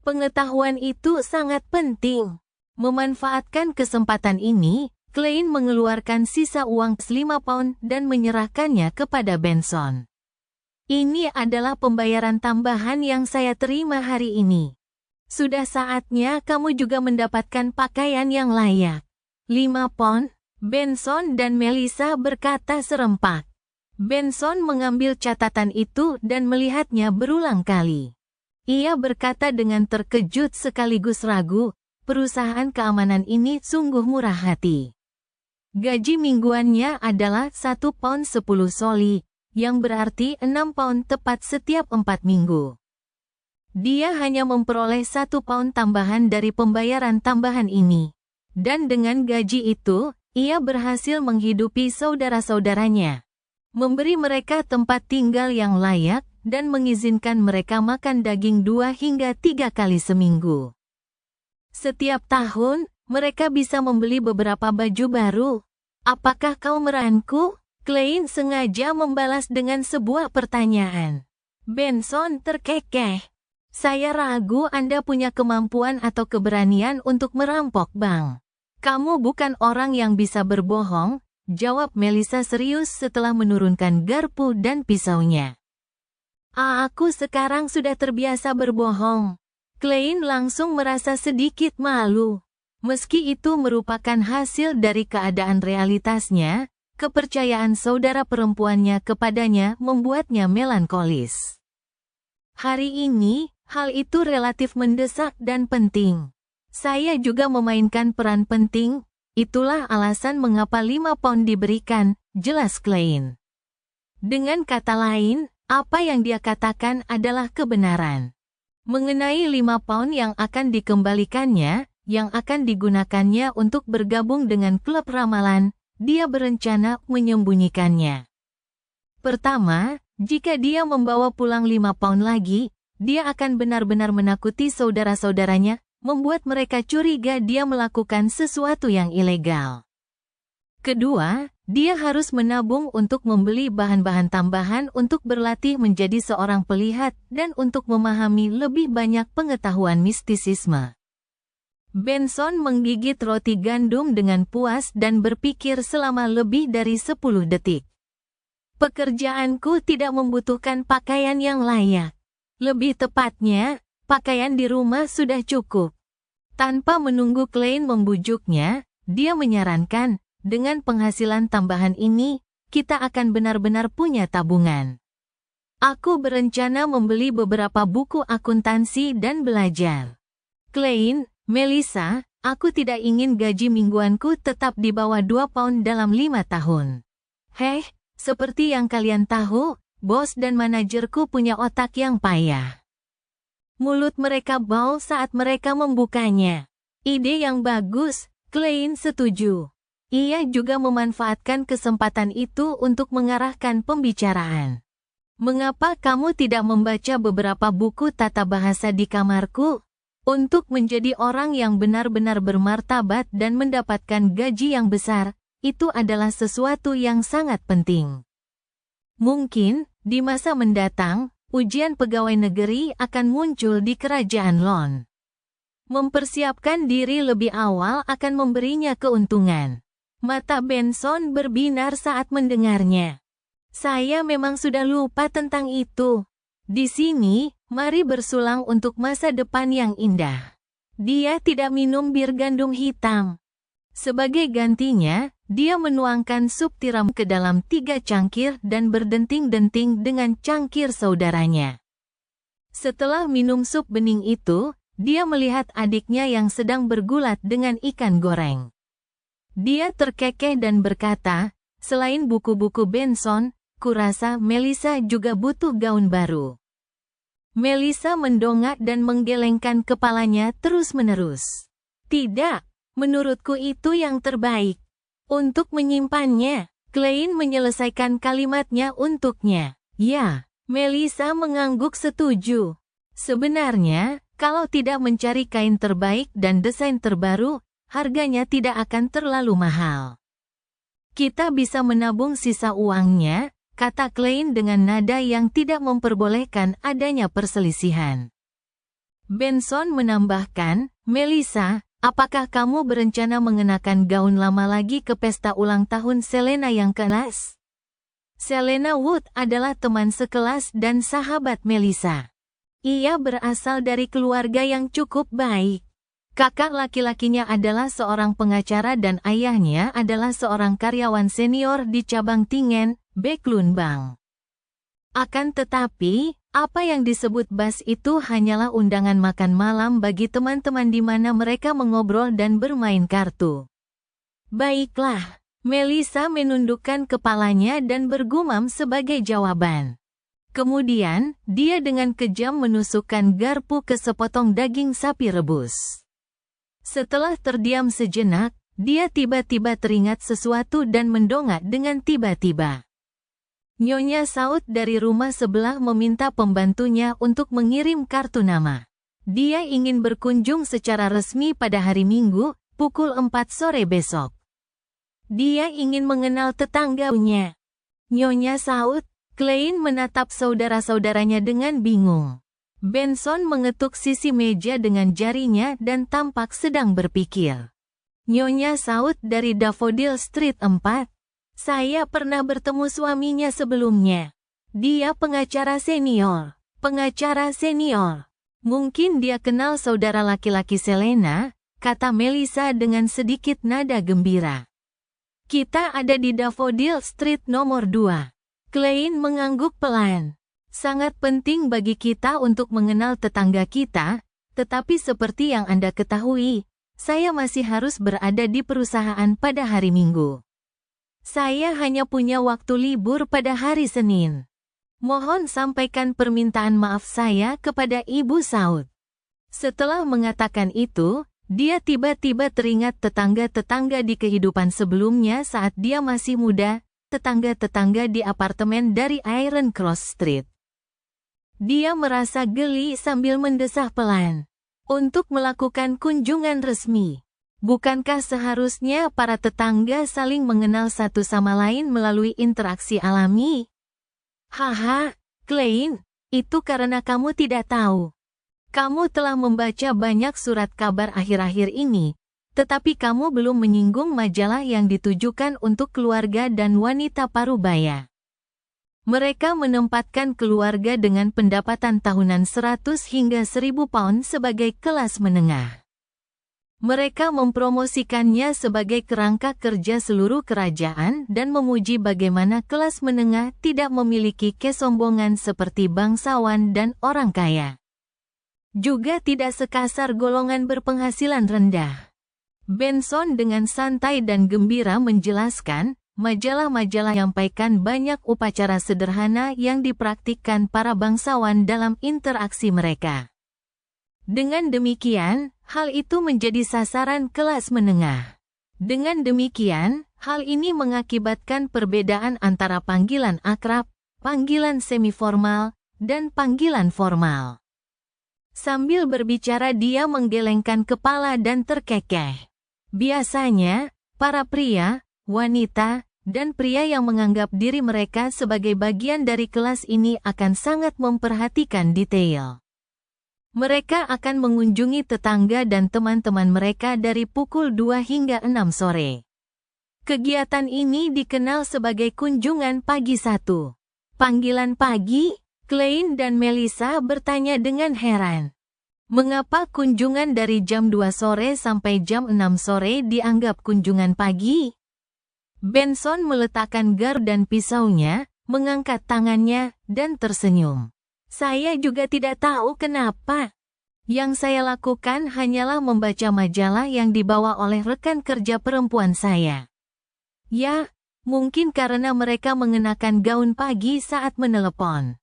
[SPEAKER 2] Pengetahuan itu sangat penting. Memanfaatkan kesempatan ini, Klein mengeluarkan sisa uang 5 pound dan menyerahkannya kepada Benson. Ini adalah pembayaran tambahan yang saya terima hari ini. Sudah saatnya kamu juga mendapatkan pakaian yang layak. 5 pound? Benson dan Melissa berkata serempak. Benson mengambil catatan itu dan melihatnya berulang kali. Ia berkata dengan terkejut sekaligus ragu, perusahaan keamanan ini sungguh murah hati. Gaji mingguannya adalah 1 pound 10 soli, yang berarti 6 pound tepat setiap 4 minggu. Dia hanya memperoleh 1 pound tambahan dari pembayaran tambahan ini. Dan dengan gaji itu, ia berhasil menghidupi saudara-saudaranya, memberi mereka tempat tinggal yang layak, dan mengizinkan mereka makan daging 2 hingga 3 kali seminggu. Setiap tahun, mereka bisa membeli beberapa baju baru. Apakah kau meraguku? Klein sengaja membalas dengan sebuah pertanyaan. Benson terkekeh. Saya ragu Anda punya kemampuan atau keberanian untuk merampok bank. Kamu bukan orang yang bisa berbohong, jawab Melissa serius setelah menurunkan garpu dan pisaunya. Aku sekarang sudah terbiasa berbohong. Klein langsung merasa sedikit malu. Meski itu merupakan hasil dari keadaan realitasnya, kepercayaan saudara perempuannya kepadanya membuatnya melankolis. Hari ini, hal itu relatif mendesak dan penting. Saya juga memainkan peran penting, itulah alasan mengapa 5 pound diberikan, jelas Klein. Dengan kata lain, apa yang dia katakan adalah kebenaran. Mengenai 5 pound yang akan dikembalikannya, yang akan digunakannya untuk bergabung dengan klub ramalan, dia berencana menyembunyikannya. Pertama, jika dia membawa pulang 5 pound lagi, dia akan benar-benar menakuti saudara-saudaranya, membuat mereka curiga dia melakukan sesuatu yang ilegal. Kedua, dia harus menabung untuk membeli bahan-bahan tambahan untuk berlatih menjadi seorang pelihat dan untuk memahami lebih banyak pengetahuan mistisisme. Benson menggigit roti gandum dengan puas dan berpikir selama lebih dari 10 detik. Pekerjaanku tidak membutuhkan pakaian yang layak. Lebih tepatnya, pakaian di rumah sudah cukup. Tanpa menunggu Klein membujuknya, dia menyarankan, dengan penghasilan tambahan ini, kita akan benar-benar punya tabungan. Aku berencana membeli beberapa buku akuntansi dan belajar. Klein, Melissa, aku tidak ingin gaji mingguanku tetap di bawah 2 pound dalam 5 tahun. Heh, seperti yang kalian tahu, bos dan manajerku punya otak yang payah. Mulut mereka bau saat mereka membukanya. Ide yang bagus, Klein setuju. Ia juga memanfaatkan kesempatan itu untuk mengarahkan pembicaraan. Mengapa kamu tidak membaca beberapa buku tata bahasa di kamarku? Untuk menjadi orang yang benar-benar bermartabat dan mendapatkan gaji yang besar, itu adalah sesuatu yang sangat penting. Mungkin, di masa mendatang, ujian pegawai negeri akan muncul di kerajaan Lon. Mempersiapkan diri lebih awal akan memberinya keuntungan. Mata Benson berbinar saat mendengarnya. Saya memang sudah lupa tentang itu. Di sini, mari bersulang untuk masa depan yang indah. Dia tidak minum bir gandum hitam. Sebagai gantinya, dia menuangkan sup tiram ke dalam 3 cangkir dan berdenting-denting dengan cangkir saudaranya. Setelah minum sup bening itu, dia melihat adiknya yang sedang bergulat dengan ikan goreng. Dia terkekeh dan berkata, "Selain buku-buku Benson, kurasa Melissa juga butuh gaun baru." Melissa mendongak dan menggelengkan kepalanya terus-menerus. "Tidak, menurutku itu yang terbaik. Untuk menyimpannya." Klein menyelesaikan kalimatnya untuknya. "Ya." Melissa mengangguk setuju. Sebenarnya, kalau tidak mencari kain terbaik dan desain terbaru, harganya tidak akan terlalu mahal. "Kita bisa menabung sisa uangnya," kata Klein dengan nada yang tidak memperbolehkan adanya perselisihan. Benson menambahkan, "Melissa, apakah kamu berencana mengenakan gaun lama lagi ke pesta ulang tahun Selena yang kelas?" Selena Wood adalah teman sekelas dan sahabat Melissa. Ia berasal dari keluarga yang cukup baik. Kakak laki-lakinya adalah seorang pengacara dan ayahnya adalah seorang karyawan senior di cabang Tingen, Backlund Bank. Akan tetapi, apa yang disebut bas itu hanyalah undangan makan malam bagi teman-teman di mana mereka mengobrol dan bermain kartu. "Baiklah," Melissa menundukkan kepalanya dan bergumam sebagai jawaban. Kemudian, dia dengan kejam menusukkan garpu ke sepotong daging sapi rebus. Setelah terdiam sejenak, dia tiba-tiba teringat sesuatu dan mendongak dengan tiba-tiba. Nyonya Saud dari rumah sebelah meminta pembantunya untuk mengirim kartu nama. Dia ingin berkunjung secara resmi pada hari Minggu, pukul 4 sore besok. Dia ingin mengenal tetangganya. "Nyonya Saud?" Klein menatap saudara-saudaranya dengan bingung. Benson mengetuk sisi meja dengan jarinya dan tampak sedang berpikir. "Nyonya Saud dari Daffodil Street 4? Saya pernah bertemu suaminya sebelumnya. Dia pengacara senior." "Pengacara senior? Mungkin dia kenal saudara laki-laki Selena," kata Melissa dengan sedikit nada gembira. "Kita ada di Daffodil Street nomor 2. Klein mengangguk pelan. "Sangat penting bagi kita untuk mengenal tetangga kita, tetapi seperti yang Anda ketahui, saya masih harus berada di perusahaan pada hari Minggu. Saya hanya punya waktu libur pada hari Senin. Mohon sampaikan permintaan maaf saya kepada Ibu Saud." Setelah mengatakan itu, dia tiba-tiba teringat tetangga-tetangga di kehidupan sebelumnya saat dia masih muda, tetangga-tetangga di apartemen dari Iron Cross Street. Dia merasa geli sambil mendesah pelan. Untuk melakukan kunjungan resmi. Bukankah seharusnya para tetangga saling mengenal satu sama lain melalui interaksi alami? "Haha, Klein, itu karena kamu tidak tahu. Kamu telah membaca banyak surat kabar akhir-akhir ini, tetapi kamu belum menyinggung majalah yang ditujukan untuk keluarga dan wanita parubaya. Mereka menempatkan keluarga dengan pendapatan tahunan 100 hingga 1000 pound sebagai kelas menengah. Mereka mempromosikannya sebagai kerangka kerja seluruh kerajaan dan memuji bagaimana kelas menengah tidak memiliki kesombongan seperti bangsawan dan orang kaya. Juga tidak sekasar golongan berpenghasilan rendah." Benson dengan santai dan gembira menjelaskan, majalah-majalah menyampaikan banyak upacara sederhana yang dipraktikkan para bangsawan dalam interaksi mereka. Dengan demikian, hal itu menjadi sasaran kelas menengah. Dengan demikian, hal ini mengakibatkan perbedaan antara panggilan akrab, panggilan semi-formal, dan panggilan formal. Sambil berbicara dia menggelengkan kepala dan terkekeh. Biasanya, para pria, wanita, dan pria yang menganggap diri mereka sebagai bagian dari kelas ini akan sangat memperhatikan detail. Mereka akan mengunjungi tetangga dan teman-teman mereka dari pukul 2 hingga 6 sore. Kegiatan ini dikenal sebagai kunjungan pagi 1. Panggilan pagi, Klein dan Melissa bertanya dengan heran. Mengapa kunjungan dari jam 2 sore sampai jam 6 sore dianggap kunjungan pagi? Benson meletakkan gar dan pisaunya, mengangkat tangannya, dan tersenyum. Saya juga tidak tahu kenapa. Yang saya lakukan hanyalah membaca majalah yang dibawa oleh rekan kerja perempuan saya. Ya, mungkin karena mereka mengenakan gaun pagi saat menelepon.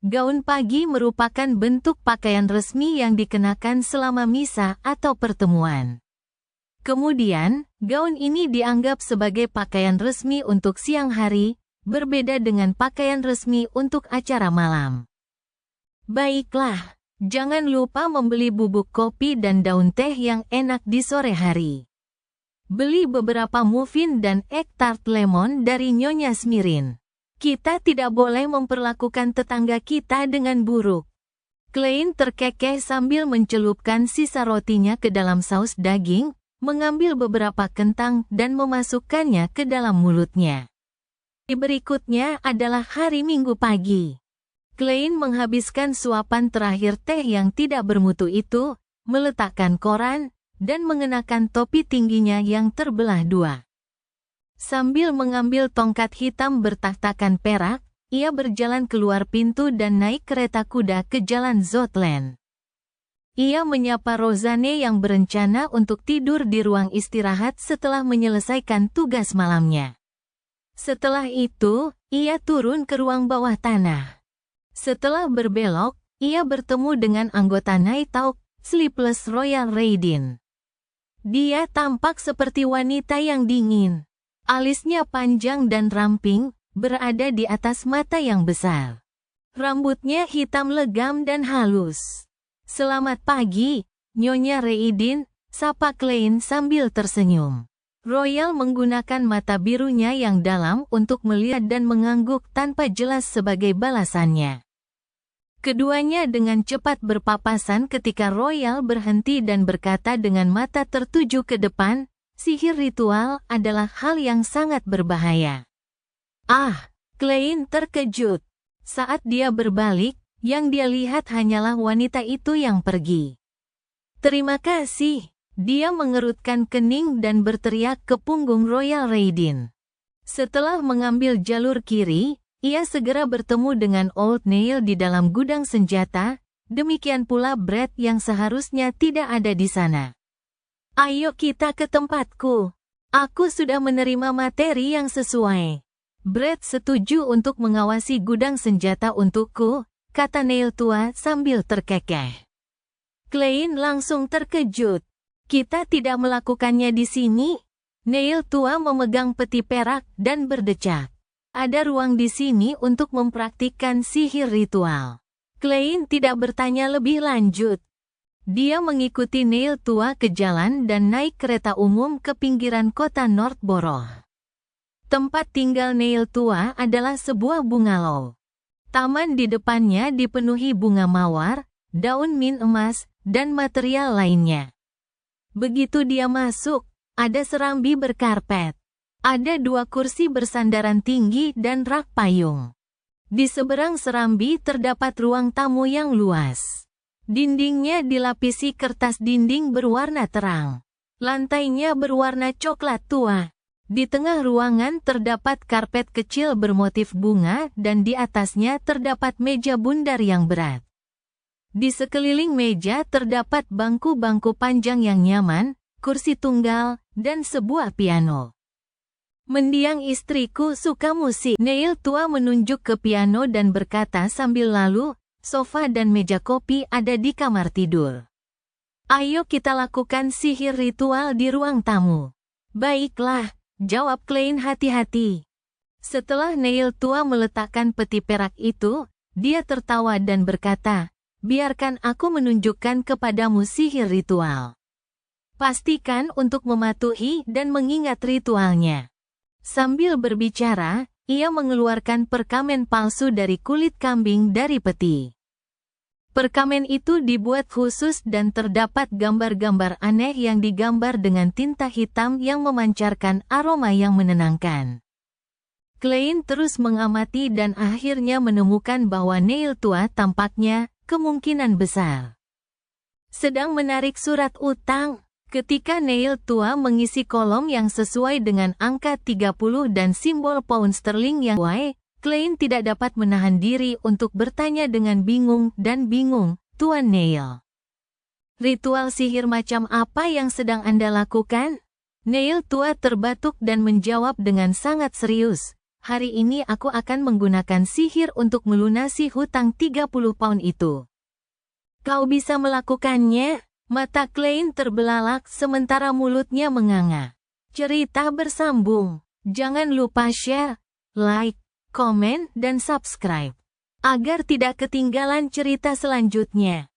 [SPEAKER 2] Gaun pagi merupakan bentuk pakaian resmi yang dikenakan selama misa atau pertemuan. Kemudian, gaun ini dianggap sebagai pakaian resmi untuk siang hari, berbeda dengan pakaian resmi untuk acara malam. Baiklah, jangan lupa membeli bubuk kopi dan daun teh yang enak di sore hari. Beli beberapa muffin dan egg tart lemon dari Nyonya Smirin. Kita tidak boleh memperlakukan tetangga kita dengan buruk. Klein terkekeh sambil mencelupkan sisa rotinya ke dalam saus daging, mengambil beberapa kentang dan memasukkannya ke dalam mulutnya. Berikutnya adalah hari Minggu pagi. Klein menghabiskan suapan terakhir teh yang tidak bermutu itu, meletakkan koran, dan mengenakan topi tingginya yang terbelah dua. Sambil mengambil tongkat hitam bertahtakan perak, ia berjalan keluar pintu dan naik kereta kuda ke jalan Zotland. Ia menyapa Rosanne yang berencana untuk tidur di ruang istirahat setelah menyelesaikan tugas malamnya. Setelah itu, ia turun ke ruang bawah tanah. Setelah berbelok, ia bertemu dengan anggota Night Out, Sleepless Royal Raidin. Dia tampak seperti wanita yang dingin. Alisnya panjang dan ramping, berada di atas mata yang besar. Rambutnya hitam legam dan halus. Selamat pagi, Nyonya Raidin, sapa Klein sambil tersenyum. Royal menggunakan mata birunya yang dalam untuk melihat dan mengangguk tanpa jelas sebagai balasannya. Keduanya dengan cepat berpapasan ketika Royal berhenti dan berkata dengan mata tertuju ke depan, sihir ritual adalah hal yang sangat berbahaya. Ah, Klein terkejut. Saat dia berbalik, yang dia lihat hanyalah wanita itu yang pergi. Terima kasih, dia mengerutkan kening dan berteriak ke punggung Royal Raidin. Setelah mengambil jalur kiri, ia segera bertemu dengan Old Neil di dalam gudang senjata, demikian pula Brett yang seharusnya tidak ada di sana. Ayo kita ke tempatku. Aku sudah menerima materi yang sesuai. Brett setuju untuk mengawasi gudang senjata untukku, kata Neil tua sambil terkekeh. Klein langsung terkejut. Kita tidak melakukannya di sini. Neil tua memegang peti perak dan berdecak. Ada ruang di sini untuk mempraktikkan sihir ritual. Klein tidak bertanya lebih lanjut. Dia mengikuti Neil tua ke jalan dan naik kereta umum ke pinggiran kota Northborough. Tempat tinggal Neil tua adalah sebuah bungalow. Taman di depannya dipenuhi bunga mawar, daun mint emas, dan material lainnya. Begitu dia masuk, ada serambi berkarpet. Ada 2 kursi bersandaran tinggi dan rak payung. Di seberang serambi terdapat ruang tamu yang luas. Dindingnya dilapisi kertas dinding berwarna terang. Lantainya berwarna coklat tua. Di tengah ruangan terdapat karpet kecil bermotif bunga dan di atasnya terdapat meja bundar yang berat. Di sekeliling meja terdapat bangku-bangku panjang yang nyaman, kursi tunggal, dan sebuah piano. Mendiang istriku suka musik. Neil tua menunjuk ke piano dan berkata sambil lalu, sofa dan meja kopi ada di kamar tidur. Ayo kita lakukan sihir ritual di ruang tamu. Baiklah, jawab Klein hati-hati. Setelah Neil tua meletakkan peti perak itu, dia tertawa dan berkata, biarkan aku menunjukkan kepadamu sihir ritual. Pastikan untuk mematuhi dan mengingat ritualnya. Sambil berbicara, ia mengeluarkan perkamen palsu dari kulit kambing dari peti. Perkamen itu dibuat khusus dan terdapat gambar-gambar aneh yang digambar dengan tinta hitam yang memancarkan aroma yang menenangkan. Klein terus mengamati dan akhirnya menemukan bahwa Neil tua tampaknya, kemungkinan besar, sedang menarik surat utang. Ketika Neil tua mengisi kolom yang sesuai dengan angka 30 dan simbol pound sterling yang sesuai, Klein tidak dapat menahan diri untuk bertanya dengan bingung, Tuan Neil. Ritual sihir macam apa yang sedang Anda lakukan? Neil tua terbatuk dan menjawab dengan sangat serius. Hari ini aku akan menggunakan sihir untuk melunasi hutang 30 pound itu. Kau bisa melakukannya? Mata Klein terbelalak sementara mulutnya menganga. Cerita bersambung. Jangan lupa share, like, komen, dan subscribe agar tidak ketinggalan cerita selanjutnya.